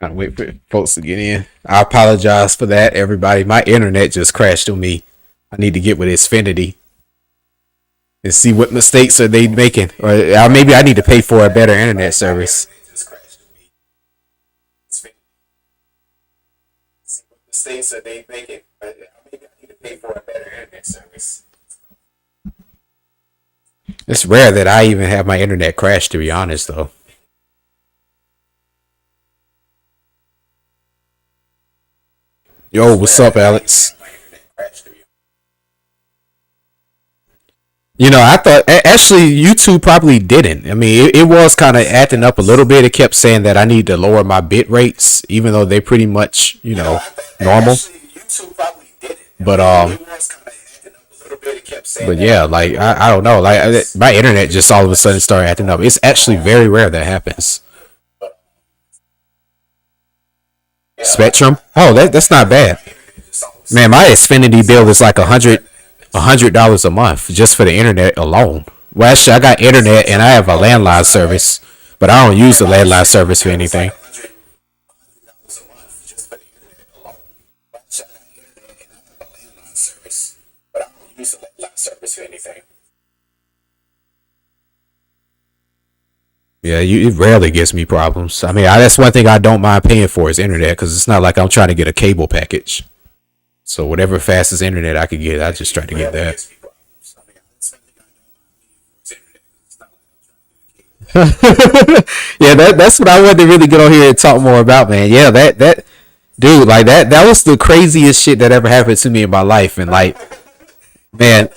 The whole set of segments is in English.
Gotta wait for folks to get in. I apologize for that, everybody. My internet just crashed on me. I need to get with Xfinity and see what mistakes are they making, or maybe I need to pay for a better internet service. Mistakes are they making? Maybe I need to pay for a better internet service. It's rare that I even have my internet crash, to be honest, though. Yo, what's up, Alex? I thought actually YouTube probably didn't. I mean, it was kind of acting up a little bit. It kept saying that I need to lower my bit rates, even though they pretty much, normal. But but yeah, like I don't know, like my internet just all of a sudden started acting up. It's actually very rare that happens. Spectrum? Oh, that's not bad. Man, my Xfinity bill is like $100 a month just for the internet alone. Well, actually, I got internet and I have a landline service, but I don't use the landline service for anything. Yeah, it rarely gives me problems. I mean, that's one thing I don't mind paying for is internet because it's not like I'm trying to get a cable package. So whatever fastest internet I could get, I just try to get that. Yeah, that's what I wanted to really get on here and talk more about, man. Yeah, that dude, like that was the craziest shit that ever happened to me in my life, and like, man,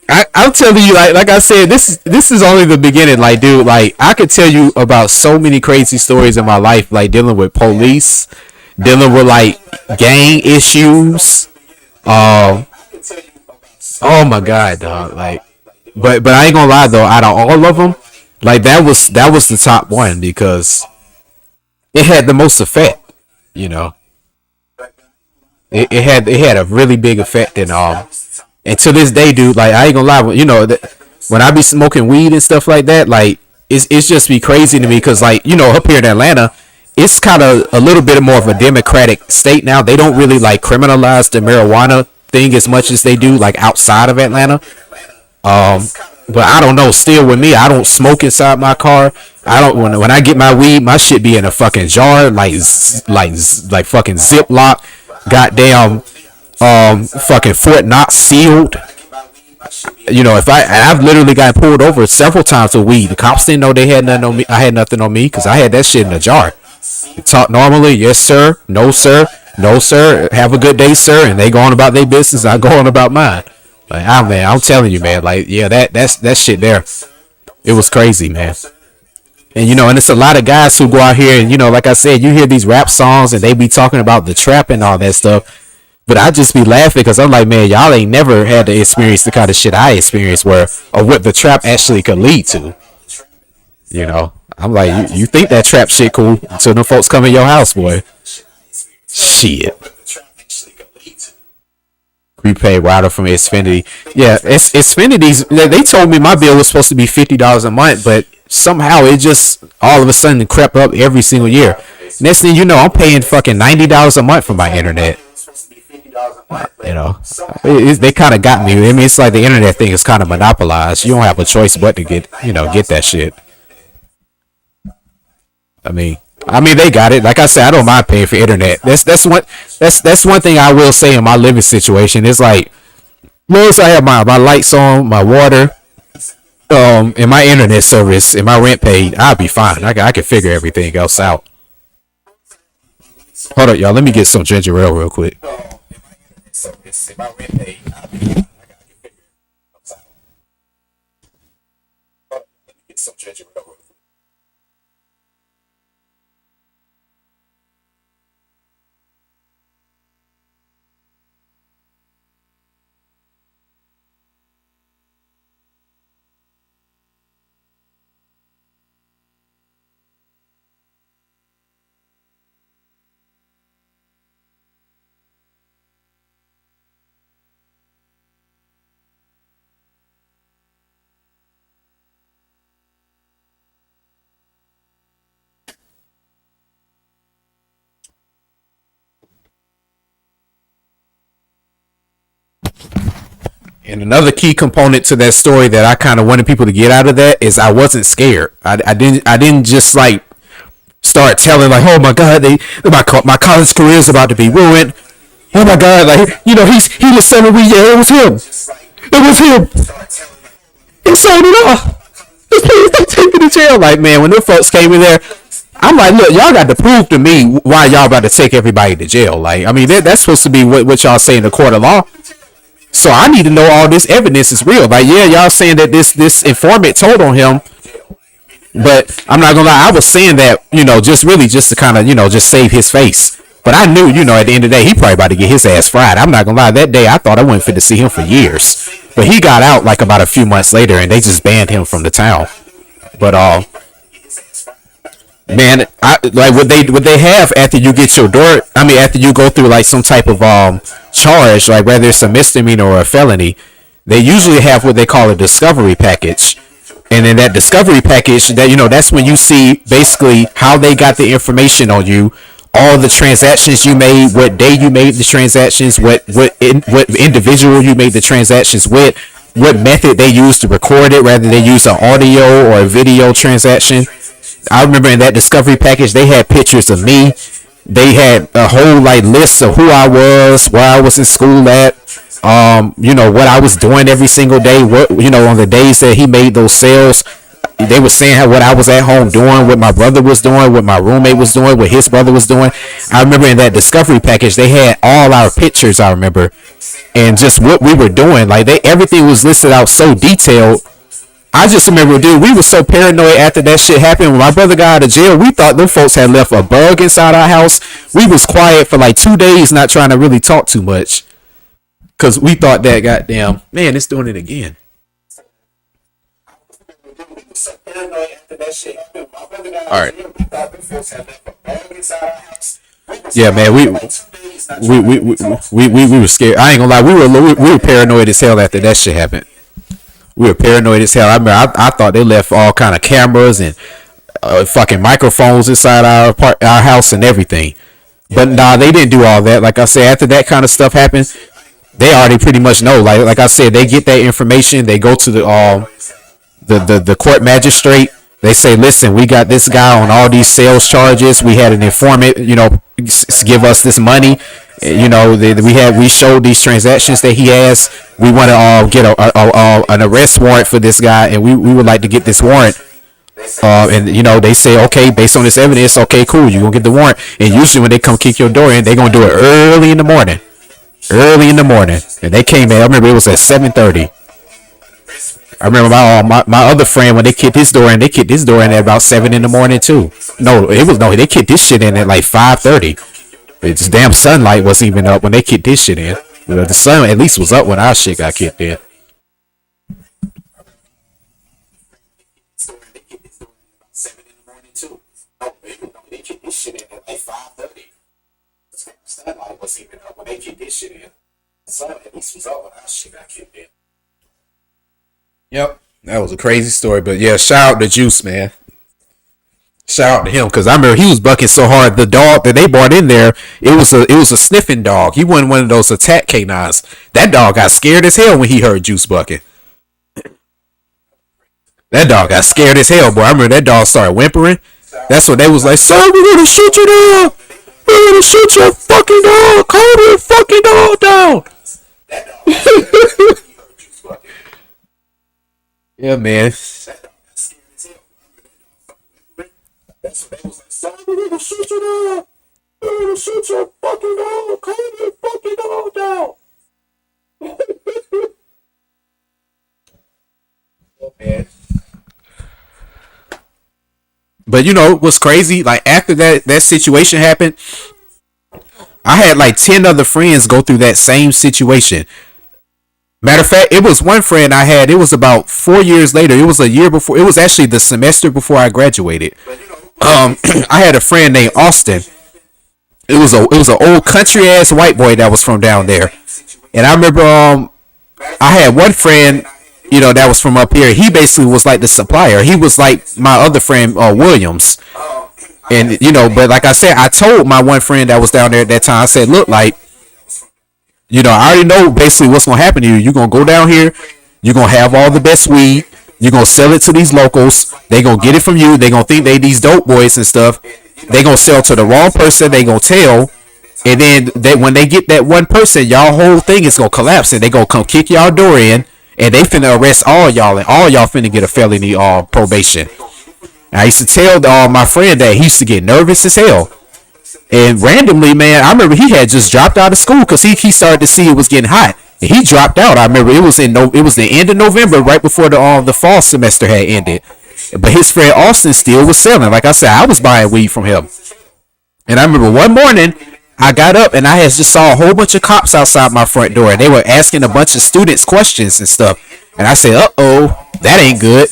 I'm telling you, like I said, this is only the beginning. Like, dude, like I could tell you about so many crazy stories in my life, like dealing with police, dealing with like gang issues. Um, oh my god, dog. Like, but I ain't gonna lie though. Out of all of them, like that was the top one because it had the most effect. You know, it had a really big effect, and to this day, dude, like I ain't gonna lie, when I be smoking weed and stuff like that, like it's just be crazy to me because like up here in Atlanta, it's kind of a little bit more of a democratic state now. They don't really like criminalize the marijuana thing as much as they do like outside of Atlanta. Um, but I don't know. Still, with me, I don't smoke inside my car. I don't when I get my weed, my shit be in a fucking jar, like fucking Ziploc, goddamn, fucking Fort Knox sealed. If I've literally got pulled over several times with weed. The cops didn't know they had nothing on me. I had nothing on me because I had that shit in a jar. Talk normally, yes sir, no sir, no sir. Have a good day, sir, and they go on about their business. I go on about mine. Like, man, I'm telling you, man. Like, yeah, that shit there. It was crazy, man. And it's a lot of guys who go out here and like I said, you hear these rap songs and they be talking about the trap and all that stuff. But I just be laughing because I'm like, man, y'all ain't never had to experience the kind of shit I experienced where or what the trap actually could lead to. I'm like, you think that trap shit cool until them folks come in your house, boy. Shit. Prepaid router from Xfinity. Yeah, Xfinity's. They told me my bill was supposed to be $50 a month, but somehow it just all of a sudden crept up every single year. Next thing you know, I'm paying fucking $90 a month for my internet. You know, they kind of got me. I mean, it's like the internet thing is kind of monopolized. You don't have a choice but to get that shit. I mean, they got it. Like I said, I don't mind paying for internet. That's one thing I will say in my living situation. It's like, as long as I have my lights on, my water, and my internet service and my rent paid, I'll be fine. I can figure everything else out. Hold up, y'all. Let me get some ginger ale real quick. And another key component to that story that I kind of wanted people to get out of that is I wasn't scared. I didn't just like start telling like, oh my god, my college career is about to be ruined. Oh my god, like he was telling me, yeah, it was him. It was him. He sold it all. Please don't take me to jail. Like, man, when the folks came in there, I'm like, look, y'all got to prove to me why y'all about to take everybody to jail. Like, I mean, that's supposed to be what y'all say in the court of law. So I need to know all this evidence is real. Like, yeah, y'all saying that this informant told on him, but I'm not gonna lie, I was saying that, just to kind of, just save his face. But I knew, at the end of the day, he probably about to get his ass fried. I'm not gonna lie, that day I thought I wasn't fit to see him for years. But he got out like about a few months later, and they just banned him from the town. But man, like what they have after you get your door. I mean, after you go through like some type of charge, like whether it's a misdemeanor or a felony, they usually have what they call a discovery package. And in that discovery package, that's when you see basically how they got the information on you, all the transactions you made, what day you made the transactions, what individual you made the transactions with, what method they used to record it, whether they use an audio or a video transaction. I remember in that discovery package they had pictures of me. They had a whole like list of who I was, where I was in school at, what I was doing every single day, what on the days that he made those sales. They were saying what I was at home doing, what my brother was doing, what my roommate was doing, what his brother was doing. I remember in that discovery package they had all our pictures, I remember, and just what we were doing. Like everything was listed out so detailed. I just remember, dude, we were so paranoid after that shit happened. When my brother got out of jail, we thought them folks had left a bug inside our house. We was quiet for like 2 days, not trying to really talk too much, cause we thought that goddamn man, it's doing it again. All right. Yeah, man, we were scared. I ain't gonna lie, we were paranoid as hell after that shit happened. We were paranoid as hell. I remember I thought they left all kind of cameras and fucking microphones inside our house and everything. But nah, they didn't do all that. Like I said, after that kind of stuff happened, they already pretty much know. Like I said, they get that information. They go to the court magistrate. They say, listen, we got this guy on all these sales charges. We had an informant, give us this money. We showed these transactions that he has. We want to get an arrest warrant for this guy, and we would like to get this warrant. And they say, okay, based on this evidence, okay, cool, you gonna get the warrant. And usually when they come kick your door in, they gonna do it early in the morning. And they came in. I remember it was at 7:30. I remember my other friend, when they kicked his door in, they kicked his door in at about 7 in the morning too. They kicked this shit in at like 5:30. It's damn sunlight wasn't even up when they kicked this shit in. The sun at least was up when our shit got kicked in. Yep, that was a crazy story, but yeah, shout out to Juice, man. Shout out to him, because I remember he was bucking so hard. The dog that they brought in there, it was a sniffing dog. He wasn't one of those attack canines. That dog got scared as hell when he heard Juice bucking. That dog got scared as hell, boy. I remember that dog started whimpering. That's what they was like, sir, we're gonna shoot you down. We're gonna shoot your fucking dog. Calm your fucking dog down. Yeah, man. That's what they was like, son, we're gonna shoot you down. We're gonna shoot your fucking dog. Calm your fucking dog down. Oh, man. But what's crazy? Like after that situation happened, I had like 10 other friends go through that same situation. Matter of fact, it was one friend I had. It was about 4 years later. It was a year before. It was actually the semester before I graduated. I had a friend named Austin. It was an old country ass white boy that was from down there. And I remember I had one friend, that was from up here. He basically was like the supplier. He was like my other friend Williams. And but like I said, I told my one friend that was down there at that time, I said, look, like I already know basically what's gonna happen to you. You're gonna go down here, you're gonna have all the best weed, you're gonna sell it to these locals, they gonna get it from you, they gonna think they these dope boys and stuff, they gonna sell to the wrong person, they gonna tell, and then when they get that one person, y'all whole thing is gonna collapse and they gonna come kick y'all door in and they finna arrest all y'all and all y'all finna get a felony probation. And I used to tell my friend that he used to get nervous as hell. And randomly, man, I remember he had just dropped out of school because he started to see it was getting hot. And he dropped out. I remember it was the end of November, right before the fall semester had ended. But his friend Austin still was selling. Like I said, I was buying weed from him. And I remember one morning I got up and I had just saw a whole bunch of cops outside my front door, and they were asking a bunch of students questions and stuff. And I said, "Uh-oh, that ain't good."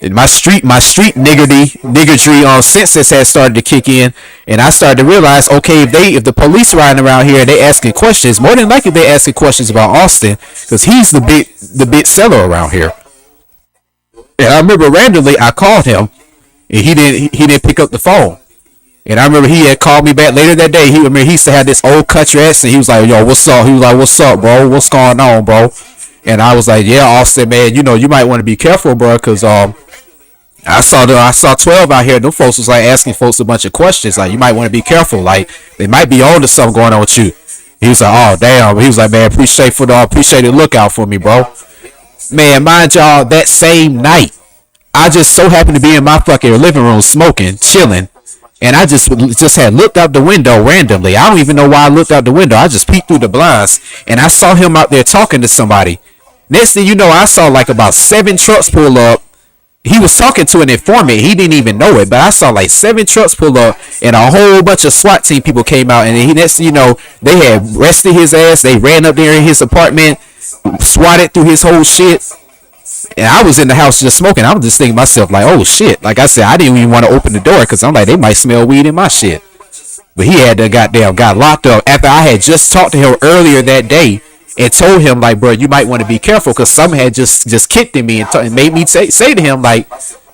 And my street niggardry senses had started to kick in, and I started to realize, okay, if the police riding around here and they asking questions, more than likely they asking questions about Austin because he's the big seller around here. And I remember randomly I called him, and he didn't pick up the phone. And I remember he had called me back later that day. He used to have this old country accent. He was like, "Yo, what's up?" He was like, "What's up, bro? What's going on, bro?" And I was like, "Yeah, Austin, man, you might want to be careful, bro, because I saw 12 out here. Them folks was like asking folks a bunch of questions. Like, you might want to be careful. Like, they might be on to something going on with you." He was like, "Oh, damn." He was like, "Man, appreciate the lookout for me, bro." Man, mind y'all, that same night, I just so happened to be in my fucking living room smoking, chilling. And I just had looked out the window randomly. I don't even know why I looked out the window. I just peeked through the blinds, and I saw him out there talking to somebody. Next thing you know, I saw like about 7 trucks pull up. He was talking to an informant. He didn't even know it, but I saw like 7 trucks pull up, and a whole bunch of SWAT team people came out. And next thing you know, they had arrested his ass. They ran up there in his apartment, swatted through his whole shit. And I was in the house just smoking. I was just thinking to myself, like, oh shit. Like I said, I didn't even want to open the door because I'm like, they might smell weed in my shit. But he had to got locked up after I had just talked to him earlier that day and told him, like, bro, you might want to be careful because some had just kicked in me and made me say to him, like,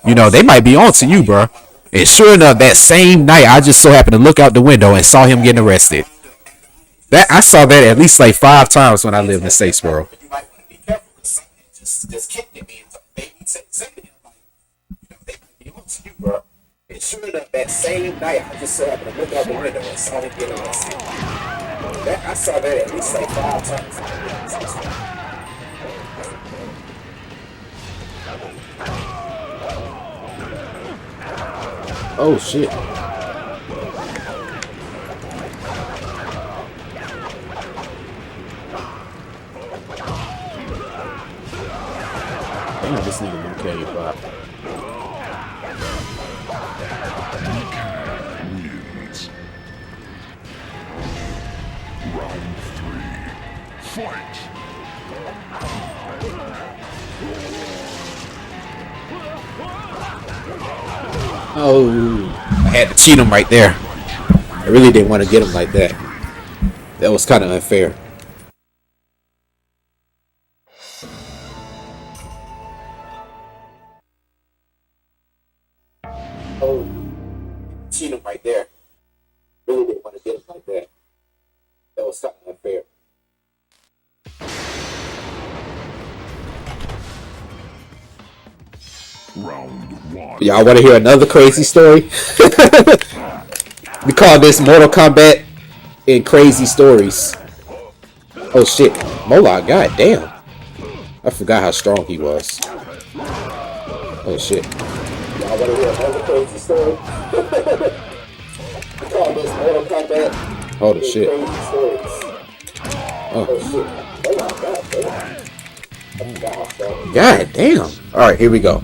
they might be on to you, bro. And sure enough, that same night, I just so happened to look out the window and saw him getting arrested. I saw that at least like 5 times when I lived in Statesboro. Just kicked at me and made me say to him, like, they might be on to you, bro. And sure enough, that same night, I just so happened to look out the window and saw him get arrested. I saw that at least like 5 times. Oh shit. Damn, this nigga won't carry you by. Wins. Round 3. Fight. Oh, I had to cheat him right there. I really didn't want to get him like that. That was kind of unfair. Oh, cheat him right there. Really didn't want to get him like that. That was kind of unfair. Round 1. Y'all want to hear another crazy story? We call this Mortal Kombat and Crazy Stories. Oh shit, Mola, god damn. I forgot how strong he was. Oh shit. Y'all want to hear another crazy story? We call this Mortal Kombat. Holy shit. Crazy stories. Oh shit. Oh my god damn. God damn. Alright, here we go.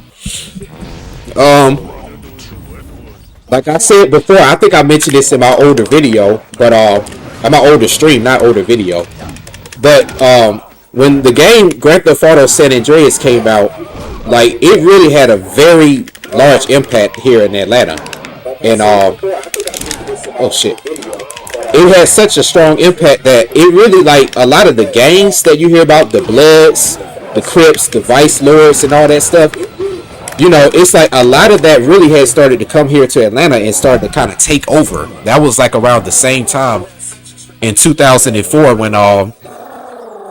Like I said before, I think I mentioned this in my older video, but in my older stream, not older video. But when the game Grand Theft Auto San Andreas came out, like it really had a very large impact here in Atlanta. And oh shit. It had such a strong impact that it really, like, a lot of the gangs that you hear about, the Bloods, the Crips, the Vice Lords, and all that stuff, you know, it's like a lot of that really had started to come here to Atlanta and started to kind of take over. That was like around the same time in 2004 when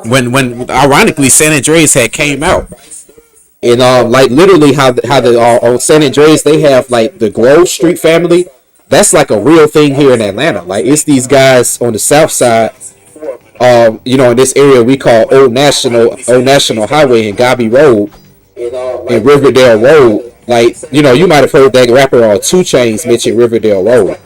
when ironically San Andreas had came out. And like literally how the on San Andreas they have like the Grove Street family. That's like a real thing here in Atlanta. Like it's these guys on the south side. In this area we call Old National Highway and Gobby Road and Riverdale Road. Like you might have heard that rapper on 2 Chainz mention Riverdale Road.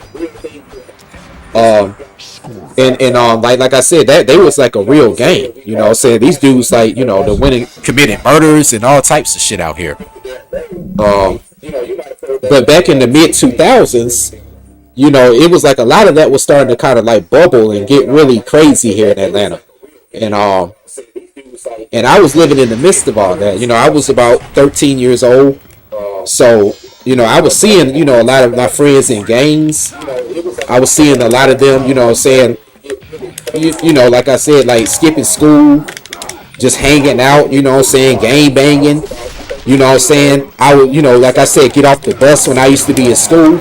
Like I said, that they was like a real game. Saying these dudes like the winning committed murders and all types of shit out here. But back in the mid 2000s, it was like a lot of that was starting to kind of like bubble and get really crazy here in Atlanta. And I was living in the midst of all that. I was about 13 years old. So, I was seeing, a lot of my friends in gangs. I was seeing a lot of them, saying, like I said, like skipping school, just hanging out, saying, gang banging. I would, like I said, get off the bus when I used to be in school.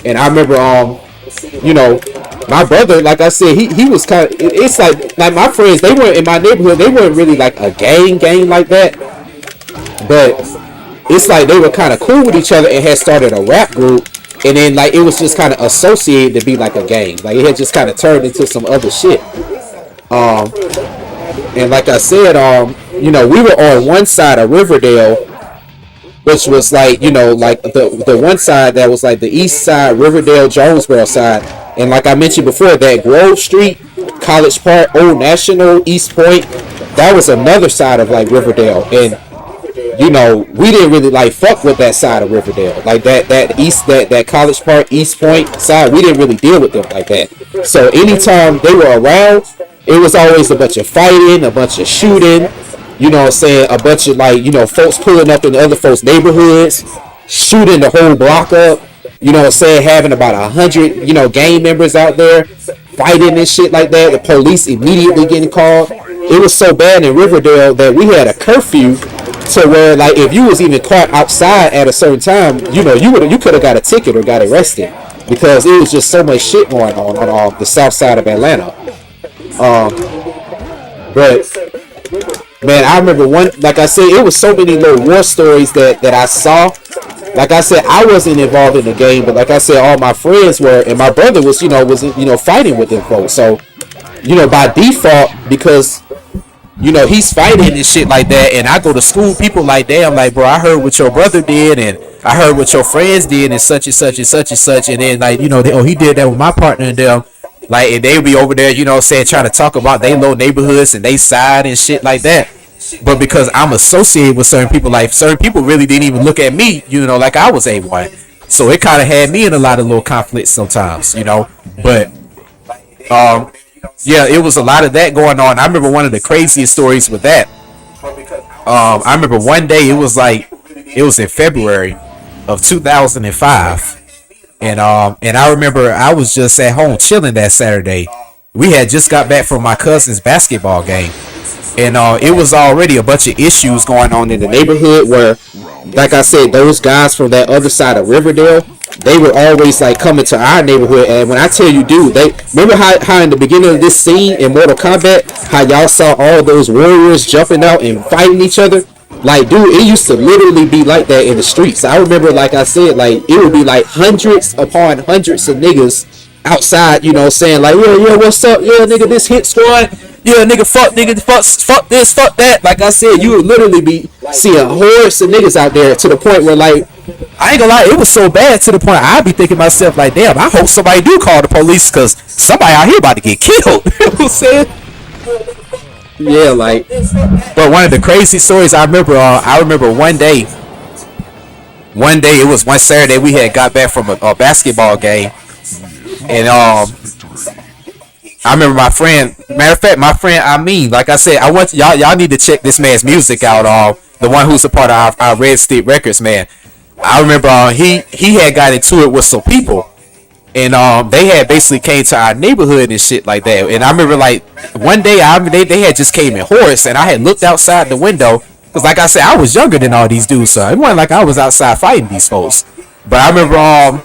And I remember, my brother, like I said, he was kind of, it's like my friends, they weren't in my neighborhood, they weren't really like a gang like that. But it's like they were kind of cool with each other and had started a rap group. And then like it was just kind of associated to be like a gang. Like it had just kind of turned into some other shit. And like I said, we were on one side of Riverdale, which was like, like the one side that was like the east side, Riverdale, Jonesboro side. And like I mentioned before, that Grove Street, College Park, Old National, East Point, that was another side of like Riverdale. And we didn't really like fuck with that side of Riverdale. Like that College Park, East Point side, we didn't really deal with them like that. So anytime they were around, it was always a bunch of fighting, a bunch of shooting, a bunch of like, folks pulling up in other folks' neighborhoods, shooting the whole block up, having about 100, gang members out there fighting and shit like that. The police immediately getting called. It was so bad in Riverdale that we had a curfew to where like if you was even caught outside at a certain time, you could have got a ticket or got arrested because it was just so much shit going on the south side of Atlanta. But man, I remember like I said, it was so many little war stories that I saw. Like I said, I wasn't involved in the game, but like I said, all my friends were, and my brother was fighting with them folks. So by default, because he's fighting and shit like that, and I go to school, people like, damn, like, bro, I heard what your brother did, and I heard what your friends did, and such and such and such and such, and then like, he did that with my partner and them, like, and they would be over there, trying to talk about they little neighborhoods and they side and shit like that. But because I'm associated with certain people, like certain people really didn't even look at me, like I was A1. So it kind of had me in a lot of little conflicts sometimes, but yeah, it was a lot of that going on. I remember one of the craziest stories with that. I remember one day it was in February of 2005, and I remember I was just at home chilling that Saturday. We had just got back from my cousin's basketball game, and it was already a bunch of issues going on in the neighborhood where, like I said, those guys from that other side of Riverdale, they were always like coming to our neighborhood. And when I tell you, dude, they remember how in the beginning of this scene in Mortal Kombat, how y'all saw all those warriors jumping out and fighting each other? Like, dude, it used to literally be like that in the streets. I remember, like I said, like it would be like hundreds upon hundreds of niggas outside, saying like, yeah, what's up? Yeah, nigga, this hit squad. Yeah, nigga, fuck this, fuck that. Like I said, you would literally be seeing hordes of niggas out there to the point where, like, I ain't gonna lie, it was so bad to the point I'd be thinking to myself, like, damn, I hope somebody do call the police because somebody out here about to get killed. You know what I'm saying? Yeah, like, but one of the crazy stories I remember one day, it was one Saturday we had got back from a basketball game, and I remember my friend, matter of fact, my friend Ameen, like I said, I want y'all need to check this man's music out. The one who's a part of our Redstick Records, man. I remember he had got into it with some people, and they had basically came to our neighborhood and shit like that. And I remember like one day they had just came in horse, and I had looked outside the window because, like I said, I was younger than all these dudes, so it wasn't like I was outside fighting these folks. But I remember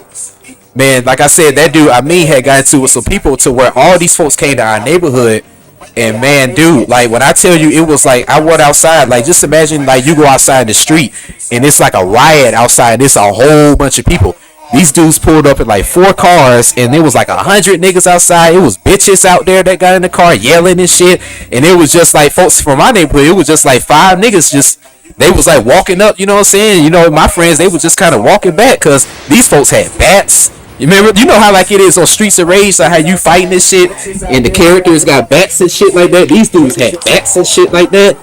man, like I said, that dude Ameen had got into it with some people to where all these folks came to our neighborhood, And man, dude, like when I tell you, it was like I went outside. Like just imagine, like you go outside the street and it's like a riot outside. It's a whole bunch of people. These dudes pulled up in like 4 cars, and there was like 100 niggas outside. It was bitches out there that got in the car yelling and shit. And it was just like folks from my neighborhood. It was just like 5 niggas just. They was like walking up, you know what I'm saying? You know, my friends, they was just kind of walking back because these folks had bats. You remember, you know how like it is on Streets of Rage, like how you fighting this shit, and the characters got bats and shit like that. These dudes had bats and shit like that.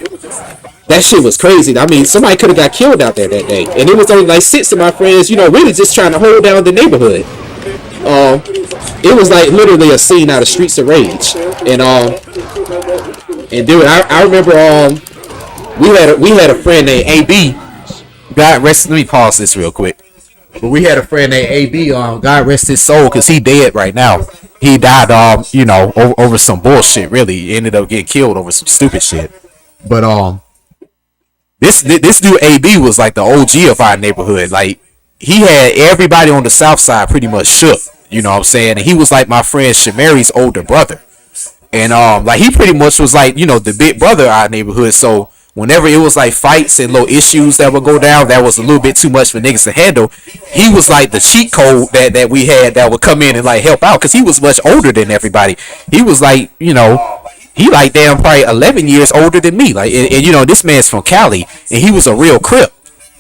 That shit was crazy. I mean, somebody could have got killed out there that day, and it was only like 6 of my friends, you know, really just trying to hold down the neighborhood. It was like literally a scene out of Streets of Rage, and dude, I remember we had a friend named AB. God rest. Let me pause this real quick. But we had a friend named AB. God rest his soul, cause he dead right now. He died. You know, over some bullshit. Really, he ended up getting killed over some stupid shit. But this dude AB was like the OG of our neighborhood. Like he had everybody on the south side pretty much shook. You know what I'm saying? And he was like my friend Shamari's older brother. And like he pretty much was like, you know, the big brother of our neighborhood. So whenever it was like fights and little issues that would go down, that was a little bit too much for niggas to handle. He was like the cheat code that we had that would come in and like help out, because he was much older than everybody. He was like, you know, he like damn probably 11 years older than me. Like, and you know, this man's from Cali, and he was a real Crip.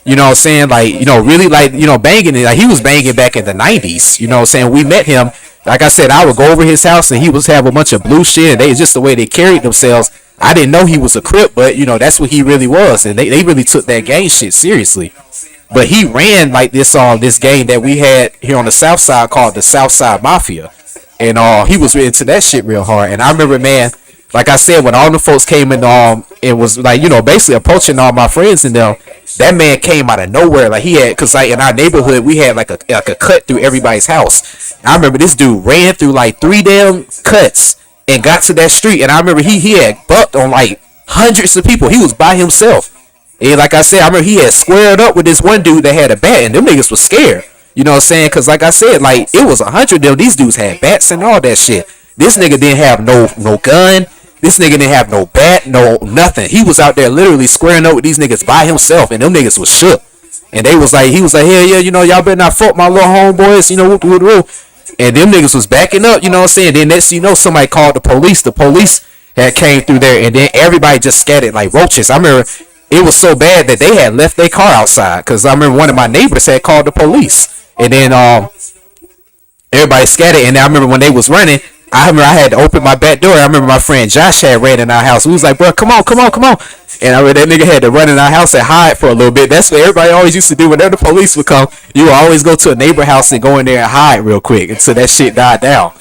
You know what I'm saying? Like, you know, really like, you know, banging it. Like he was banging back in the 90s. You know what I'm saying? We met him. Like I said, I would go over his house and he was have a bunch of blue shit, and they just the way they carried themselves. I didn't know he was a Crip, but you know, that's what he really was. And they really took that gang shit seriously. But he ran like this game that we had here on the south side called the South Side Mafia. And he was into that shit real hard. And I remember, man, like I said, when all the folks came in, it was like, you know, basically approaching all my friends and them. That man came out of nowhere. Like he had, cause like in our neighborhood we had like a cut through everybody's house. I remember this dude ran through like 3 damn cuts and got to that street. And I remember he had bucked on like hundreds of people. He was by himself. And like I said, I remember he had squared up with this one dude that had a bat, and them niggas was scared. You know what I'm saying? Cause like I said, like it was 100 of them. These dudes had bats and all that shit. This nigga didn't have no gun. This nigga didn't have no bat, no nothing. He was out there literally squaring up with these niggas by himself, and them niggas was shook. And they was like, he was like, hell yeah, you know, y'all better not fuck my little homeboys, you know, whoop, whoop, whoop. And them niggas was backing up, you know what I'm saying? Then next you know, somebody called the police. The police had came through there, and then everybody just scattered like roaches. I remember it was so bad that they had left their car outside, because I remember one of my neighbors had called the police. And then everybody scattered, and I remember when they was running, I remember I had to open my back door. I remember my friend Josh had ran in our house. We was like, bro, come on. And I remember that nigga had to run in our house and hide for a little bit. That's what everybody always used to do. Whenever the police would come, you would always go to a neighbor house and go in there and hide real quick until that shit died down.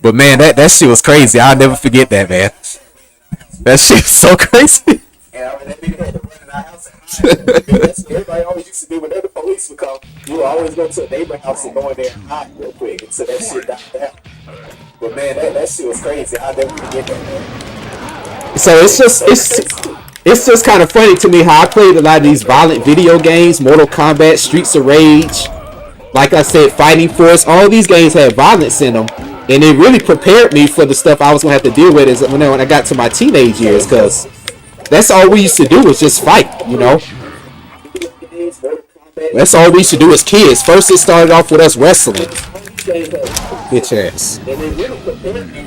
But man, that shit was crazy. I'll never forget that, man. That shit was so crazy. And I remember that nigga had to run in our house and hide. That's what everybody always used to do. Whenever the police would come, you would always go to a neighbor house and go in there and hide real quick until that shit died down. But man, that shit was crazy. I'll never forget that, man. So it's just kind of funny to me how I played a lot of these violent video games, Mortal Kombat, Streets of Rage. Like I said, Fighting Force. All these games had violence in them, and it really prepared me for the stuff I was gonna have to deal with when I got to my teenage years, because that's all we used to do was just fight, you know. That's all we used to do as kids. First, it started off with us wrestling. Bitch ass.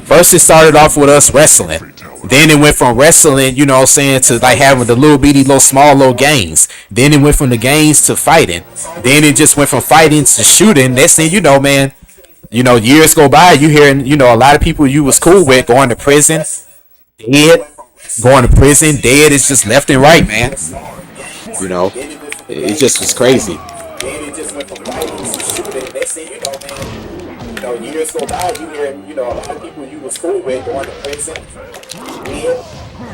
First it started off with us wrestling. Then it went from wrestling, you know what I'm saying, to like having the little bitty, small little games. Then it went from the games to fighting. Then it just went from fighting to shooting. Next thing you know, man, you know, years go by, you hearing, you know, a lot of people you was cool with going to prison, dead. Going to prison, dead is just left and right, man. You know, it just was crazy. Then it just went from fighting to shooting. Next thing you know, man, you know, years go by, you hear, you know, a lot of people you was cool with going to prison, dead,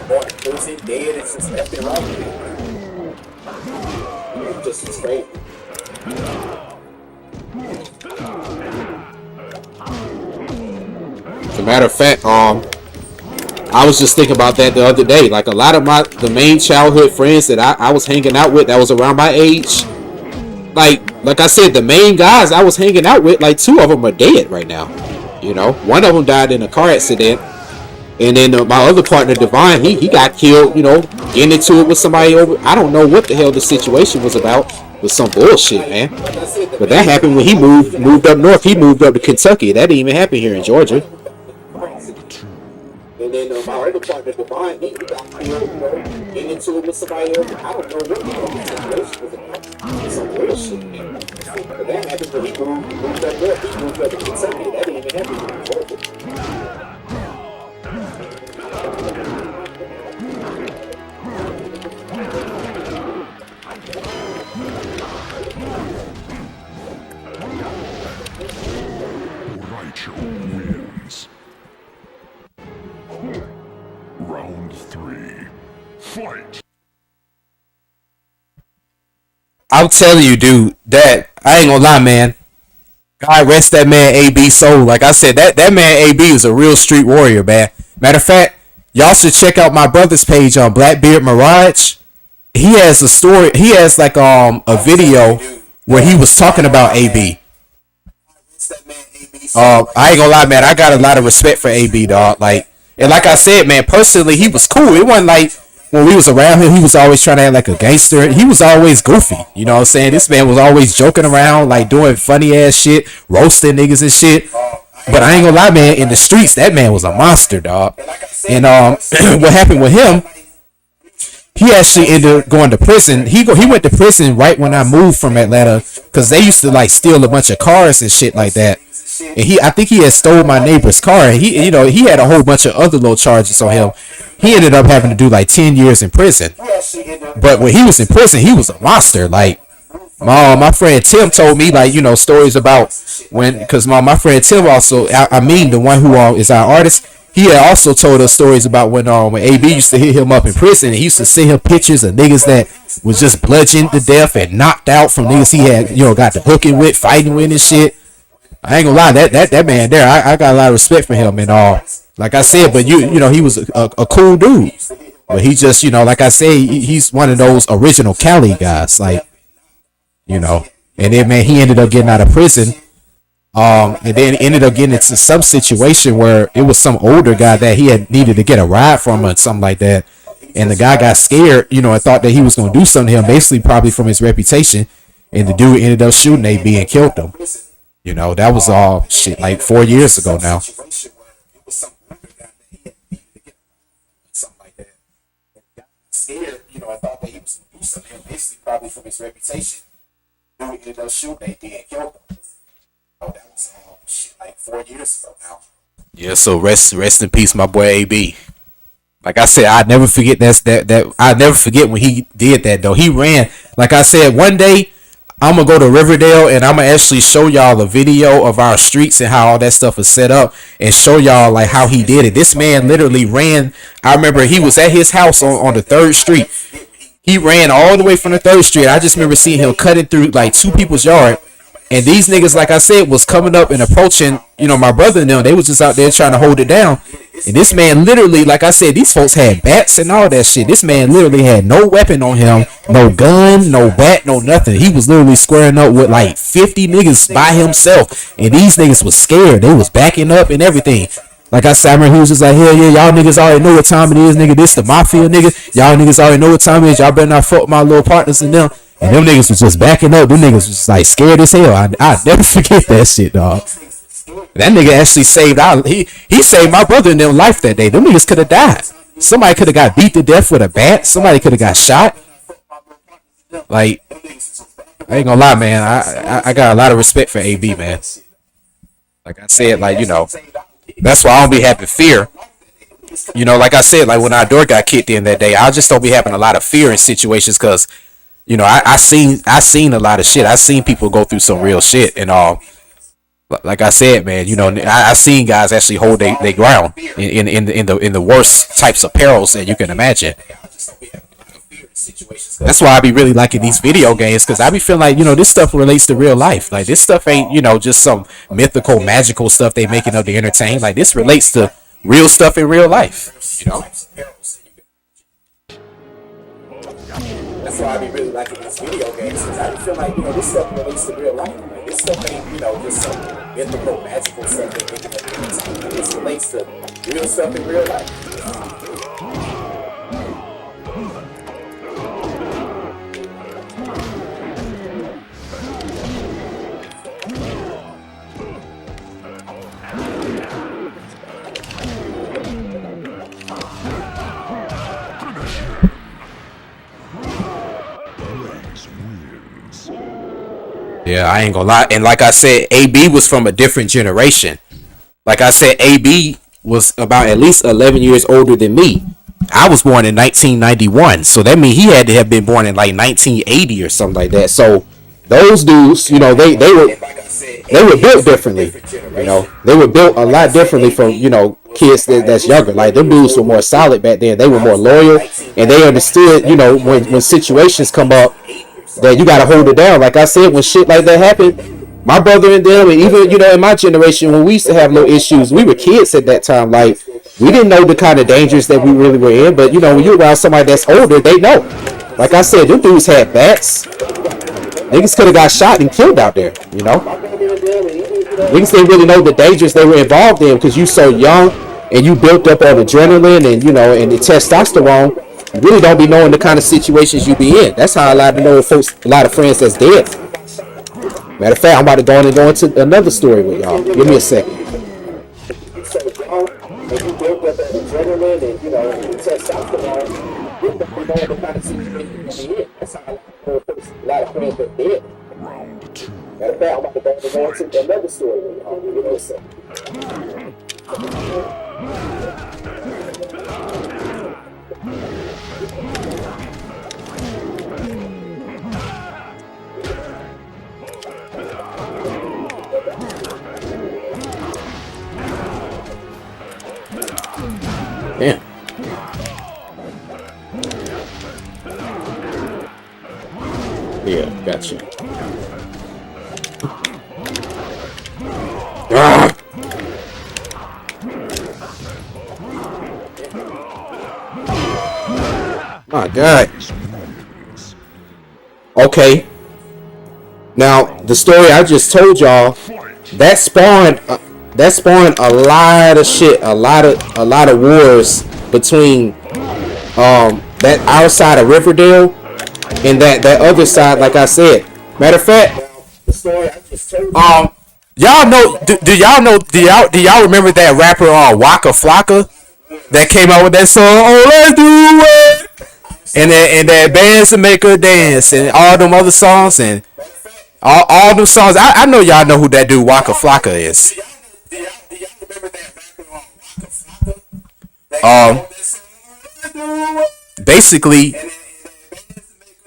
going to prison, dead, it's just left and right. It just was crazy. As a matter of fact, I was just thinking about that the other day. Like a lot of the main childhood friends that I was hanging out with that was around my age, like I said, the main guys I was hanging out with, like 2 of them are dead right now. You know, one of them died in a car accident, And then my other partner, Divine, he got killed, getting into it with somebody over. I don't know what the hell the situation was about. It was some bullshit, man. But that happened when he moved up north. He moved up to Kentucky. That didn't even happen here in Georgia. And then my other partner, Divine, he got killed, getting into it with somebody else. I don't know what the hell the situation was about. It was some bullshit, man. But that happened when he moved up north. He moved up to Kentucky. That didn't even happen here in Georgia. Wins. Round 3. Fight. I'm telling you, dude, that I ain't gonna lie, man. God rest that man AB soul. Like I said, that man AB is a real street warrior, man. Matter of fact, y'all should check out my brother's page on Blackbeard Mirage. He has a story. He has like a video where he was talking about AB. I ain't gonna lie, man. I got a lot of respect for AB, dog. Like, and like I said, man, personally, he was cool. It wasn't like when we was around him, he was always trying to act like a gangster. He was always goofy. You know what I'm saying? This man was always joking around, like doing funny ass shit, roasting niggas and shit. But I ain't gonna lie, man. In the streets, that man was a monster, dog. And what happened with him? He actually ended up going to prison. He went to prison right when I moved from Atlanta because they used to like steal a bunch of cars and shit like that. And I think he had stole my neighbor's car. And he had a whole bunch of other little charges on him. He ended up having to do like 10 years in prison. But when he was in prison, he was a monster. Like my friend Tim told me like stories about because my friend Tim also Ameen, the one who is our artist. He had also told us stories about when AB used to hit him up in prison, and he used to send him pictures of niggas that was just bludgeoned to death and knocked out from niggas he had, got to hooking with, fighting with and shit. I ain't gonna lie, that man there, I got a lot of respect for him and all. Like I said, but he was a cool dude. But he just, like I say, he's one of those original Cali guys, like, and then man, he ended up getting out of prison. And then ended up getting into some situation where it was some older guy that he had needed to get a ride from or something like that. And the guy got scared, and thought that he was going to do something to him, basically probably from his reputation. And the dude ended up shooting AB and killed him. That was all shit like 4 years ago now. Scared, I thought that he was going to do something to him, basically probably from his reputation. Dude ended up shooting AB and killed him. That was shit like 4 years ago now. Yeah, so rest in peace, my boy AB. Like I said, I never forget that I never forget when he did that though. He ran. Like I said, one day I'm gonna go to Riverdale and I'm gonna actually show y'all a video of our streets and how all that stuff is set up and show y'all like how he did it. This man literally ran. I remember he was at his house on the 3rd Street. He ran all the way from the 3rd Street. I just remember seeing him cutting through like 2 people's yard. And these niggas, like I said, was coming up and approaching, my brother and them. They was just out there trying to hold it down. And this man literally, like I said, these folks had bats and all that shit. This man literally had no weapon on him, no gun, no bat, no nothing. He was literally squaring up with like 50 niggas by himself. And these niggas was scared. They was backing up and everything. Like I said, I remember he was just like, hell yeah, y'all niggas already know what time it is, nigga. This the mafia, nigga. Y'all niggas already know what time it is. Y'all better not fuck with my little partners and them. And them niggas was just backing up. Them niggas was just like scared as hell. I never forget that shit, dog. That nigga actually saved out. He saved my brother and them life that day. Them niggas could have died. Somebody could have got beat to death with a bat. Somebody could have got shot. Like, I ain't gonna lie, man. I got a lot of respect for AB, man. Like I said, like, that's why I don't be having fear. Like I said, like when our door got kicked in that day, I just don't be having a lot of fear in situations because I seen a lot of shit. I seen people go through some real shit and all. Like I said, man, I seen guys actually hold their ground in the worst types of perils that you can imagine. That's why I be really liking these video games because I be feeling like this stuff relates to real life. Like this stuff ain't just some mythical, magical stuff they making up to entertain. Like this relates to real stuff in real life. That's why I be really liking these video games, because I feel like, this stuff relates to real life. Like, this stuff ain't, just some mythical, magical stuff that they can entertain. This relates to real stuff in real life. Yeah, I ain't gonna lie. And like I said, AB was from a different generation. Like I said, AB was about at least 11 years older than me. I was born in 1991, so that means he had to have been born in like 1980 or something like that. So those dudes, they were built differently. They were built a lot differently from kids that's younger. Like them dudes were more solid back then. They were more loyal, and they understood when situations come up that you gotta hold it down. Like I said, when shit like that happened, my brother and them, and even in my generation, when we used to have little issues, we were kids at that time. Like we didn't know the kind of dangers that we really were in. But when you're around somebody that's older, they know. Like I said, them dudes had bats. Niggas could have got shot and killed out there. Niggas didn't really know the dangers they were involved in because you so young and you built up on adrenaline and and the testosterone. You really don't be knowing the kind of situations you be in. That's how I like to know folks, a lot of friends that's dead. Matter of fact, I'm about to go into another story with y'all. Give me a second. Yeah. Yeah, gotcha. Ah! My God. Okay. Now, the story I just told y'all, that spawned a lot of shit, a lot of wars between that our side of Riverdale and that other side. Like I said, matter of fact, the story I just told y'all know. Do y'all remember that rapper Waka Flocka that came out with that song? Oh, let's do it. And that bands to make her dance and all them other songs and all them songs. I know y'all know who that dude Waka Flocka is. Basically,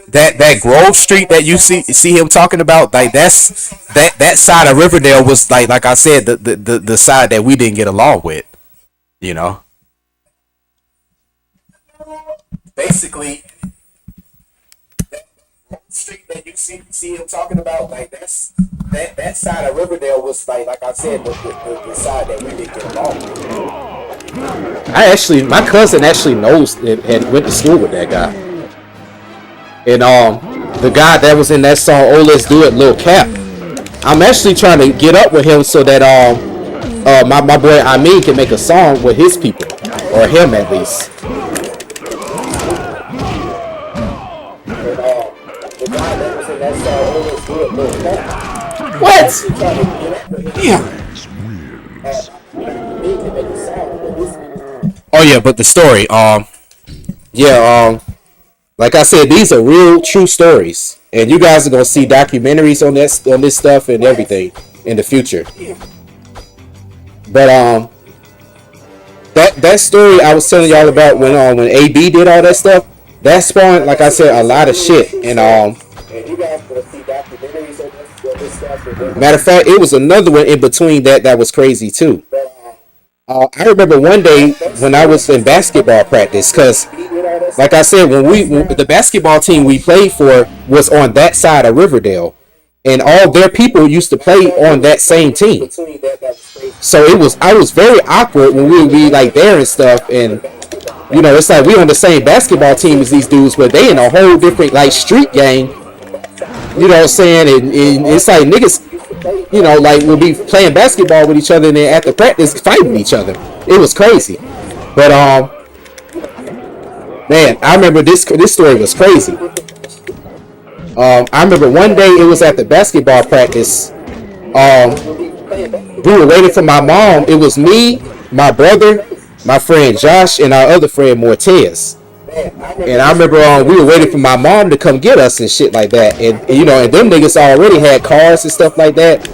that Grove Street that you see him talking about, like that side of Riverdale was like I said, the side that we didn't get along with, Basically, that street that you see him talking about, like that side of Riverdale was like I said, the side that we didn't get along with. My cousin actually knows and went to school with that guy. And the guy that was in that song, "Oh Let's Do It," Lil Cap. I'm actually trying to get up with him so that my boy Ameen can make a song with his people, or him at least. What? Yeah. Oh yeah, but the story, like I said, these are real, true stories, and you guys are gonna see documentaries on this stuff and everything in the future. But that story I was telling y'all about when AB did all that stuff, that spawned, like I said, a lot of shit, and you guys gonna see documentaries on this stuff. Matter of fact, it was another one in between that was crazy too. I remember one day when I was in basketball practice, because like I said, when the basketball team we played for was on that side of Riverdale, and all their people used to play on that same team. So I was very awkward when we would be like there and stuff, and You know, it's like we on the same basketball team as these dudes, but they in a whole different like street gang. You know what I'm saying? And it's like niggas, you know, like we'll be playing basketball with each other and then after practice fighting each other. It was crazy. But man, I remember this story was crazy. I remember one day it was at the basketball practice. We were waiting for my mom. It was me, my brother, my friend Josh, and our other friend Mortez. And I remember we were waiting for my mom to come get us and shit like that. And you know, and them niggas already had cars and stuff like that.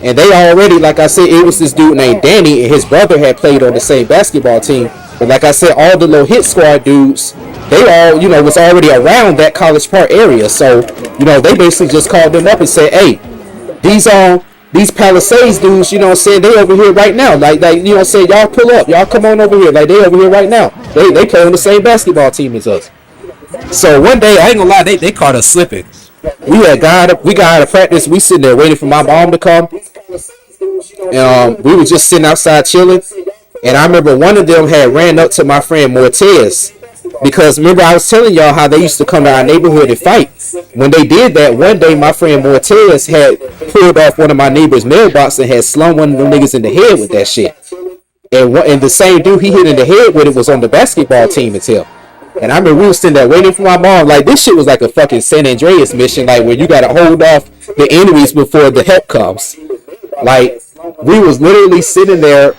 And they already, like I said, it was this dude named Danny, and his brother had played on the same basketball team. But like I said, all the little hit squad dudes, they all, you know, was already around that College Park area. So, you know, they basically just called them up and said, hey, these Palisades dudes, you know what I'm saying, they over here right now. Like you know what I'm saying, y'all pull up, y'all come on over here. Like they over here right now. They play on the same basketball team as us. So one day, I ain't gonna lie, they caught us slipping. We got out of practice. We sitting there waiting for my mom to come. And we were just sitting outside chilling. And I remember one of them had ran up to my friend Mortez. Because remember I was telling y'all how they used to come to our neighborhood and fight. When they did that, one day my friend Mortez had pulled off one of my neighbor's mailbox and had slung one of them niggas in the head with that shit. And the same dude he hit in the head with it was on the basketball team as hell. And I remember we was sitting there waiting for my mom. Like this shit was like a fucking San Andreas mission, like where you gotta hold off the enemies before the help comes. Like we was literally sitting there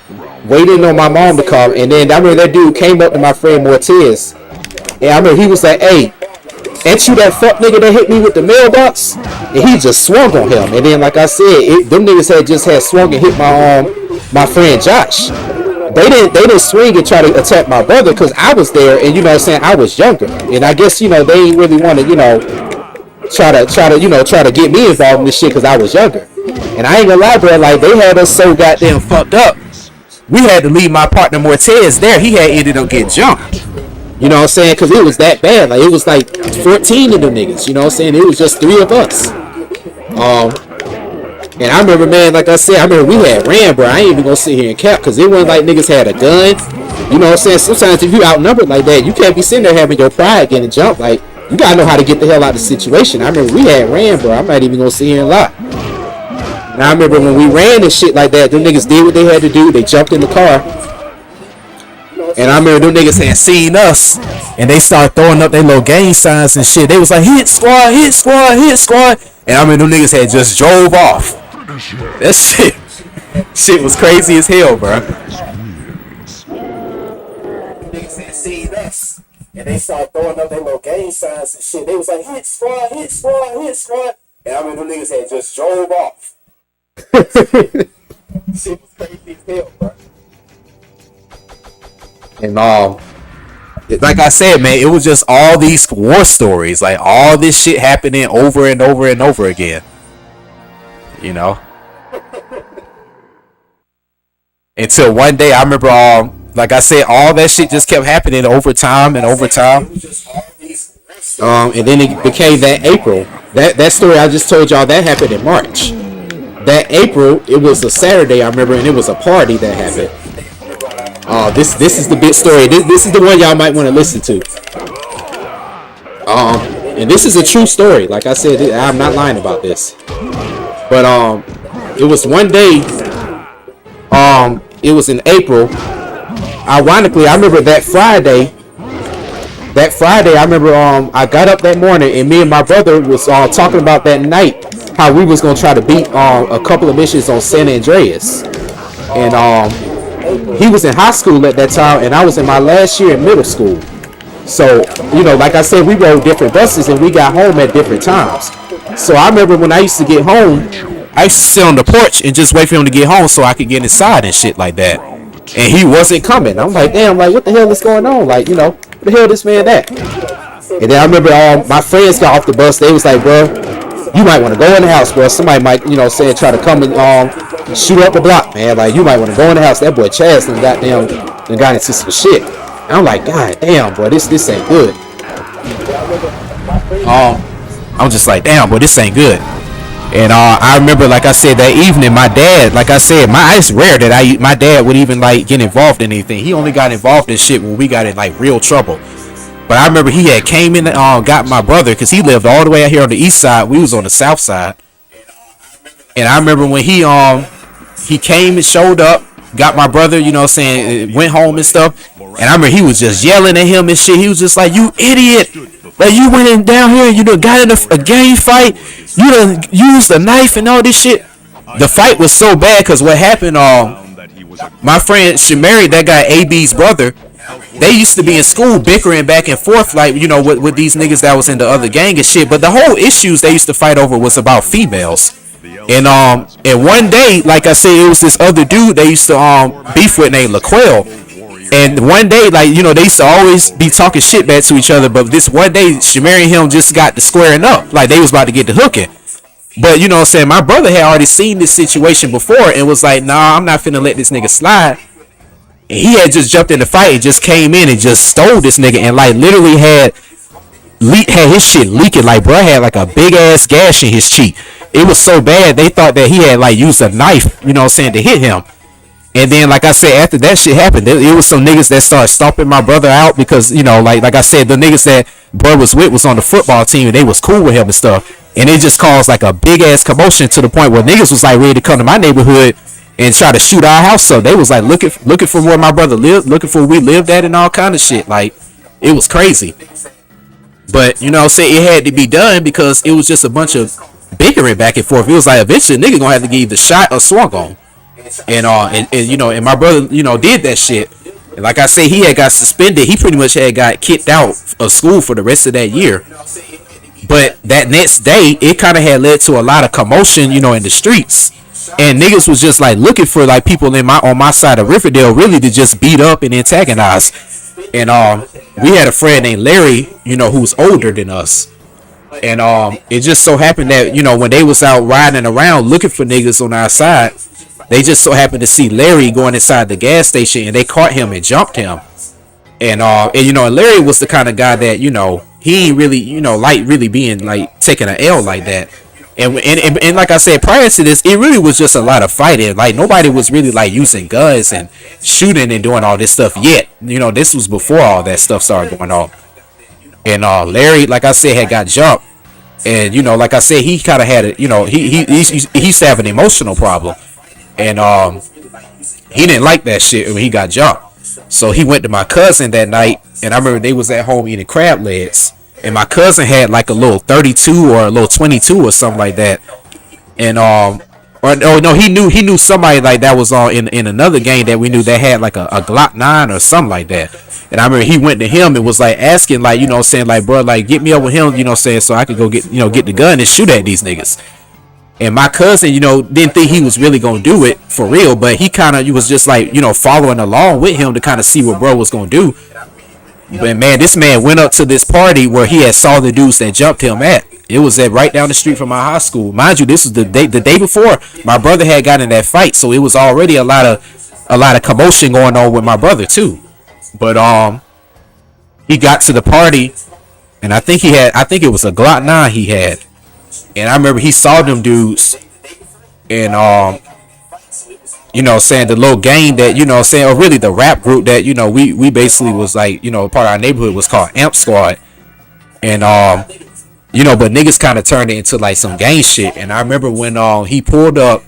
waiting on my mom to come. And then I remember that dude came up to my friend Mortez. And I remember he was like, hey, ain't you that fuck nigga that hit me with the mailbox? And he just swung on him. And then like I said, them niggas had swung and hit my friend Josh. They didn't swing and try to attack my brother because I was there, and you know what I'm saying, I was younger. And I guess, you know, they ain't really want to, you know, try to get me involved in this shit because I was younger. And I ain't gonna lie, bro, like they had us so goddamn fucked up. We had to leave my partner Mortez there. He had ended up getting jumped. You know what I'm saying? Because it was that bad. Like it was like 14 of them niggas. You know what I'm saying? It was just 3 of us. And I remember, man, like I said, I remember we had ran, bro. I ain't even gonna sit here and cap because it wasn't like niggas had a gun. You know what I'm saying? Sometimes if you outnumbered like that, you can't be sitting there having your pride getting jumped. Like you gotta know how to get the hell out of the situation. I remember we had ran, bro. I'm not even gonna sit here and lie. And I remember when we ran and shit like that, them niggas did what they had to do. They jumped in the car. And I remember them niggas had seen us, and they started throwing up their little gang signs and shit. They was like, hit squad, hit squad, hit squad. And I remember them niggas had just drove off. That shit was crazy as hell, bro. Niggas had seen us, and they started throwing up their little gang signs and shit. They was like, hit squad, hit squad, hit squad. And I remember them niggas had just drove off. Shit was crazy as hell, bro. And like I said, man, it was just all these war stories, like all this shit happening over and over and over again. You know? Until one day, I remember, like I said, all that shit just kept happening over time and over time. And then it became that April. That story I just told y'all, that happened in March. That April, it was a Saturday, I remember, and it was a party that happened. This is the big story. This is the one y'all might want to listen to. And this is a true story. Like I said, I'm not lying about this. But it was one day. It was in April. Ironically, I remember that Friday. I remember I got up that morning and me and my brother was talking about that night how we was gonna try to beat a couple of missions on San Andreas. And he was in high school at that time, and I was in my last year in middle school. So, you know, like I said, we rode different buses, and we got home at different times. So I remember when I used to get home, I used to sit on the porch and just wait for him to get home so I could get inside and shit like that. And he wasn't coming. I'm like, damn, like, what the hell is going on? Like, you know, what the hell this man at? And then I remember my friends got off the bus. They was like, bro, you might want to go in the house, bro. Somebody might, you know, say try to come and shoot up the block, man. Like, you might want to go in the house. That boy Chaz done got into some shit. And I'm like, god damn, boy, this ain't good. I'm just like, damn, boy, this ain't good. And I remember, like I said, that evening, my dad, like I said, it's rare that my dad would even like get involved in anything. He only got involved in shit when we got in like real trouble. But I remember he had came in, got my brother, because he lived all the way out here on the east side. We was on the south side. And I remember when he came and showed up, got my brother, you know what I'm saying, went home and stuff. And I remember he was just yelling at him and shit. He was just like, "You idiot. Like, you went in down here and you done got in a gang fight. You done used a knife and all this shit." The fight was so bad because what happened, my friend Shamari, that guy AB's brother, they used to be in school bickering back and forth, like, you know, with these niggas that was in the other gang and shit. But the whole issues they used to fight over was about females. And one day, like I said, it was this other dude they used to beef with named LaQuell. And one day, like, you know, they used to always be talking shit back to each other. But this one day, Shamari and him just got to squaring up. Like, they was about to get to hooking. But, you know what I'm saying, my brother had already seen this situation before and was like, "Nah, I'm not finna let this nigga slide." And he had just jumped in the fight and just came in and just stole this nigga and, like, literally had his shit leaking. Like, bro had, like, a big-ass gash in his cheek. It was so bad, they thought that he had, like, used a knife, you know what I'm saying, to hit him. And then, like I said, after that shit happened, it was some niggas that started stomping my brother out because, you know, like I said, the niggas that bro was with was on the football team and they was cool with him and stuff. And it just caused like a big ass commotion to the point where niggas was like ready to come to my neighborhood and try to shoot our house up. They was like looking for where my brother lived, looking for where we lived at and all kind of shit. Like, it was crazy. But, you know what I'm saying, it had to be done because it was just a bunch of bickering back and forth. It was like eventually nigga gonna have to get either shot or swung on. And you know, and my brother, you know, did that shit. And like I say, he had got suspended. He pretty much had got kicked out of school for the rest of that year. But that next day, it kind of had led to a lot of commotion, you know, in the streets. And niggas was just like looking for like people on my side of Riverdale really to just beat up and antagonize. And we had a friend named Larry, you know, who was older than us. And it just so happened that, you know, when they was out riding around looking for niggas on our side, they just so happened to see Larry going inside the gas station and they caught him and jumped him. And you know, Larry was the kind of guy that, you know, he ain't really, you know, like really being like taking an L like that. And like I said, prior to this, it really was just a lot of fighting. Like, nobody was really like using guns and shooting and doing all this stuff yet. You know, this was before all that stuff started going on. And Larry, like I said, had got jumped. And, you know, like I said, he kind of had it, you know, he used to have an emotional problem. And he didn't like that shit when he got jumped. So he went to my cousin that night, and I remember they was at home eating crab legs. And my cousin had like a little 32 or a little 22 or something like that. And he knew somebody like that was in another game that we knew that had like a Glock 9 or something like that. And I remember he went to him and was like asking, like, you know, saying like, bro, like, get me up with him, you know, saying so I could go get the gun and shoot at these niggas. And my cousin, you know, didn't think he was really gonna do it for real, but he kind of was just like, you know, following along with him to kind of see what bro was gonna do. But man, this man went up to this party where he had saw the dudes that jumped him at. It was at right down the street from my high school. Mind you, this was the day before my brother had got in that fight, so it was already a lot of commotion going on with my brother too. But he got to the party, and I think it was a Glock 9 he had. And I remember he saw them dudes, and you know, saying the little gang that, you know, saying, or really the rap group that, you know, we basically was like, you know, part of our neighborhood was called Amp Squad. And you know, but niggas kind of turned it into like some gang shit. And I remember when he pulled up,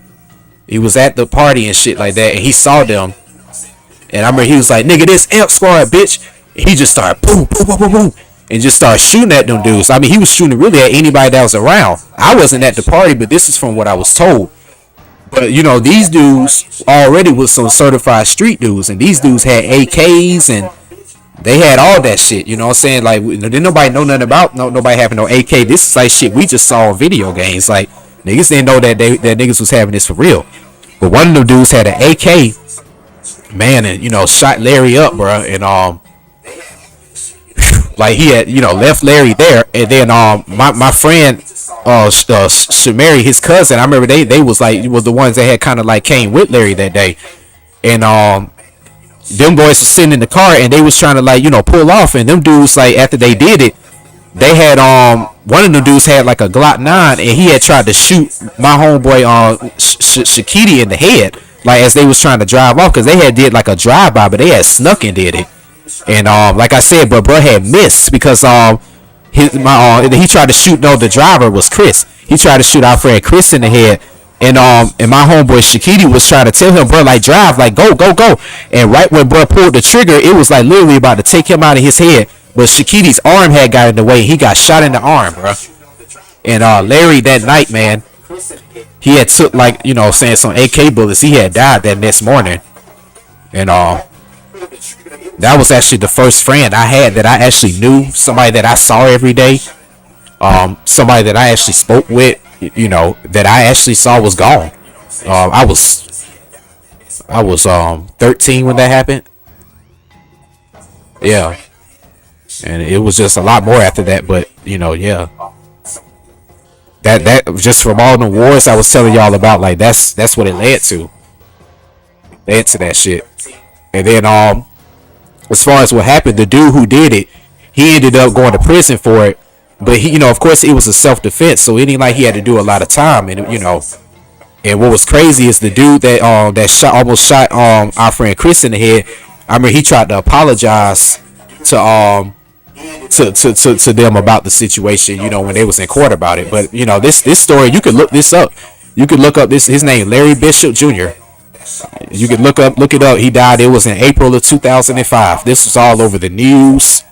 he was at the party and shit like that, and he saw them, and I remember he was like, "Nigga, this Amp Squad, bitch." And he just started boom, boom, boom, boom, boom, and just started shooting at them dudes. I mean, he was shooting really at anybody that was around. I wasn't at the party, but this is from what I was told. But, you know, these dudes already was some certified street dudes, and these dudes had AKs, and they had all that shit, you know what I'm saying? Like, didn't nobody know nothing about nobody having no AK. This is like shit we just saw in video games. Like, niggas didn't know that niggas was having this for real. But one of them dudes had an AK, man, and, you know, shot Larry up, bro, and like, he had, you know, left Larry there. And then my friend Shamari, his cousin, I remember they was the ones that had kind of like came with Larry that day. And them boys was sitting in the car, and they was trying to, like, you know, pull off. And them dudes, like, after they did it, they had one of the dudes had like a Glock 9, and he had tried to shoot my homeboy Shakiti in the head, like as they was trying to drive off, because they had did like a drive by, but they had snuck and did it. And like I said, but bro had missed because he tried to shoot. No, the driver was Chris. He tried to shoot our friend Chris in the head. And my homeboy Shakiti was trying to tell him, bro, like drive, like go, go, go. And right when bro pulled the trigger, it was like literally about to take him out of his head. But Shakiti's arm had got in the way. He got shot in the arm, bro. And Larry that night, man, he had took like, you know, saying some AK bullets. He had died that next morning. And that was actually the first friend I had that I actually knew, somebody that I saw every day, somebody that I actually spoke with, you know, that I actually saw was gone. I was 13 when that happened. Yeah, and it was just a lot more after that, but you know, yeah, that just from all the wars I was telling y'all about, like that's what it led to. Led to that shit. And then as far as what happened, the dude who did it, he ended up going to prison for it. But he, you know, of course, it was a self-defense, so it ain't like he had to do a lot of time. And you know, and what was crazy is the dude that almost shot our friend Chris in the head. I mean, he tried to apologize to them about the situation, you know, when they was in court about it. But you know, this story, you could look this up. You could look up this, his name, Larry Bishop Jr. You could look it up. He died. It was in April of 2005. This was all over the news.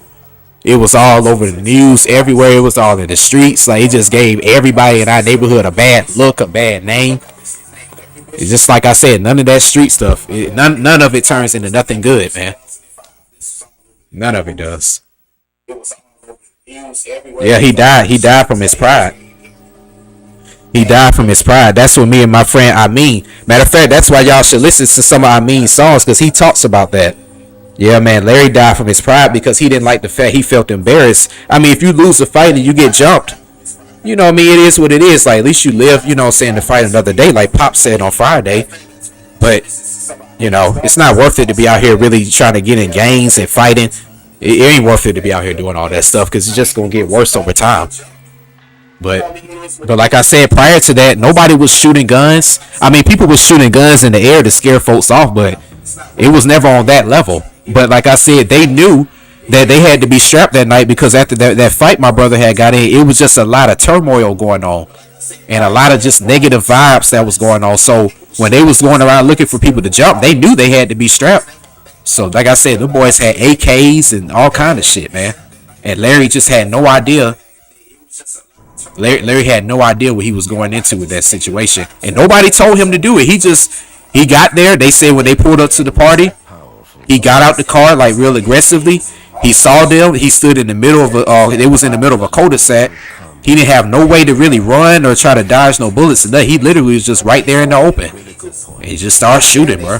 It was all over the news everywhere. It was all in the streets. Like, it just gave everybody in our neighborhood a bad look, a bad name. It's just like I said, none of that street stuff. None of it turns into nothing good, man. None of it does. Yeah, he died. He died from his pride. He died from his pride. That's what me and my friend Ameen. Matter of fact, that's why y'all should listen to some of Ameen's songs, because he talks about that. Yeah, man, Larry died from his pride because he didn't like the fact he felt embarrassed. I mean, if you lose a fight and you get jumped, you know what I mean? It is what it is. Like, at least you live, you know what I'm saying, to fight another day, like Pop said on Friday. But, you know, it's not worth it to be out here really trying to get in gangs and fighting. It ain't worth it to be out here doing all that stuff, because it's just going to get worse over time. But like I said, prior to that, nobody was shooting guns. I mean, people was shooting guns in the air to scare folks off, but it was never on that level. But like I said, they knew that they had to be strapped that night, because after that fight my brother had got in, it was just a lot of turmoil going on and a lot of just negative vibes that was going on. So when they was going around looking for people to jump, they knew they had to be strapped. So like I said, the boys had AKs and all kind of shit, man. And Larry just had no idea. Larry had no idea what he was going into with that situation, and nobody told him to do it. He got there. They said when they pulled up to the party, he got out the car like real aggressively. He saw them. He stood in the middle of it was in the middle of a cul-de-sac. He didn't have no way to really run or try to dodge no bullets. And he literally was just right there in the open. And he just started shooting, bro.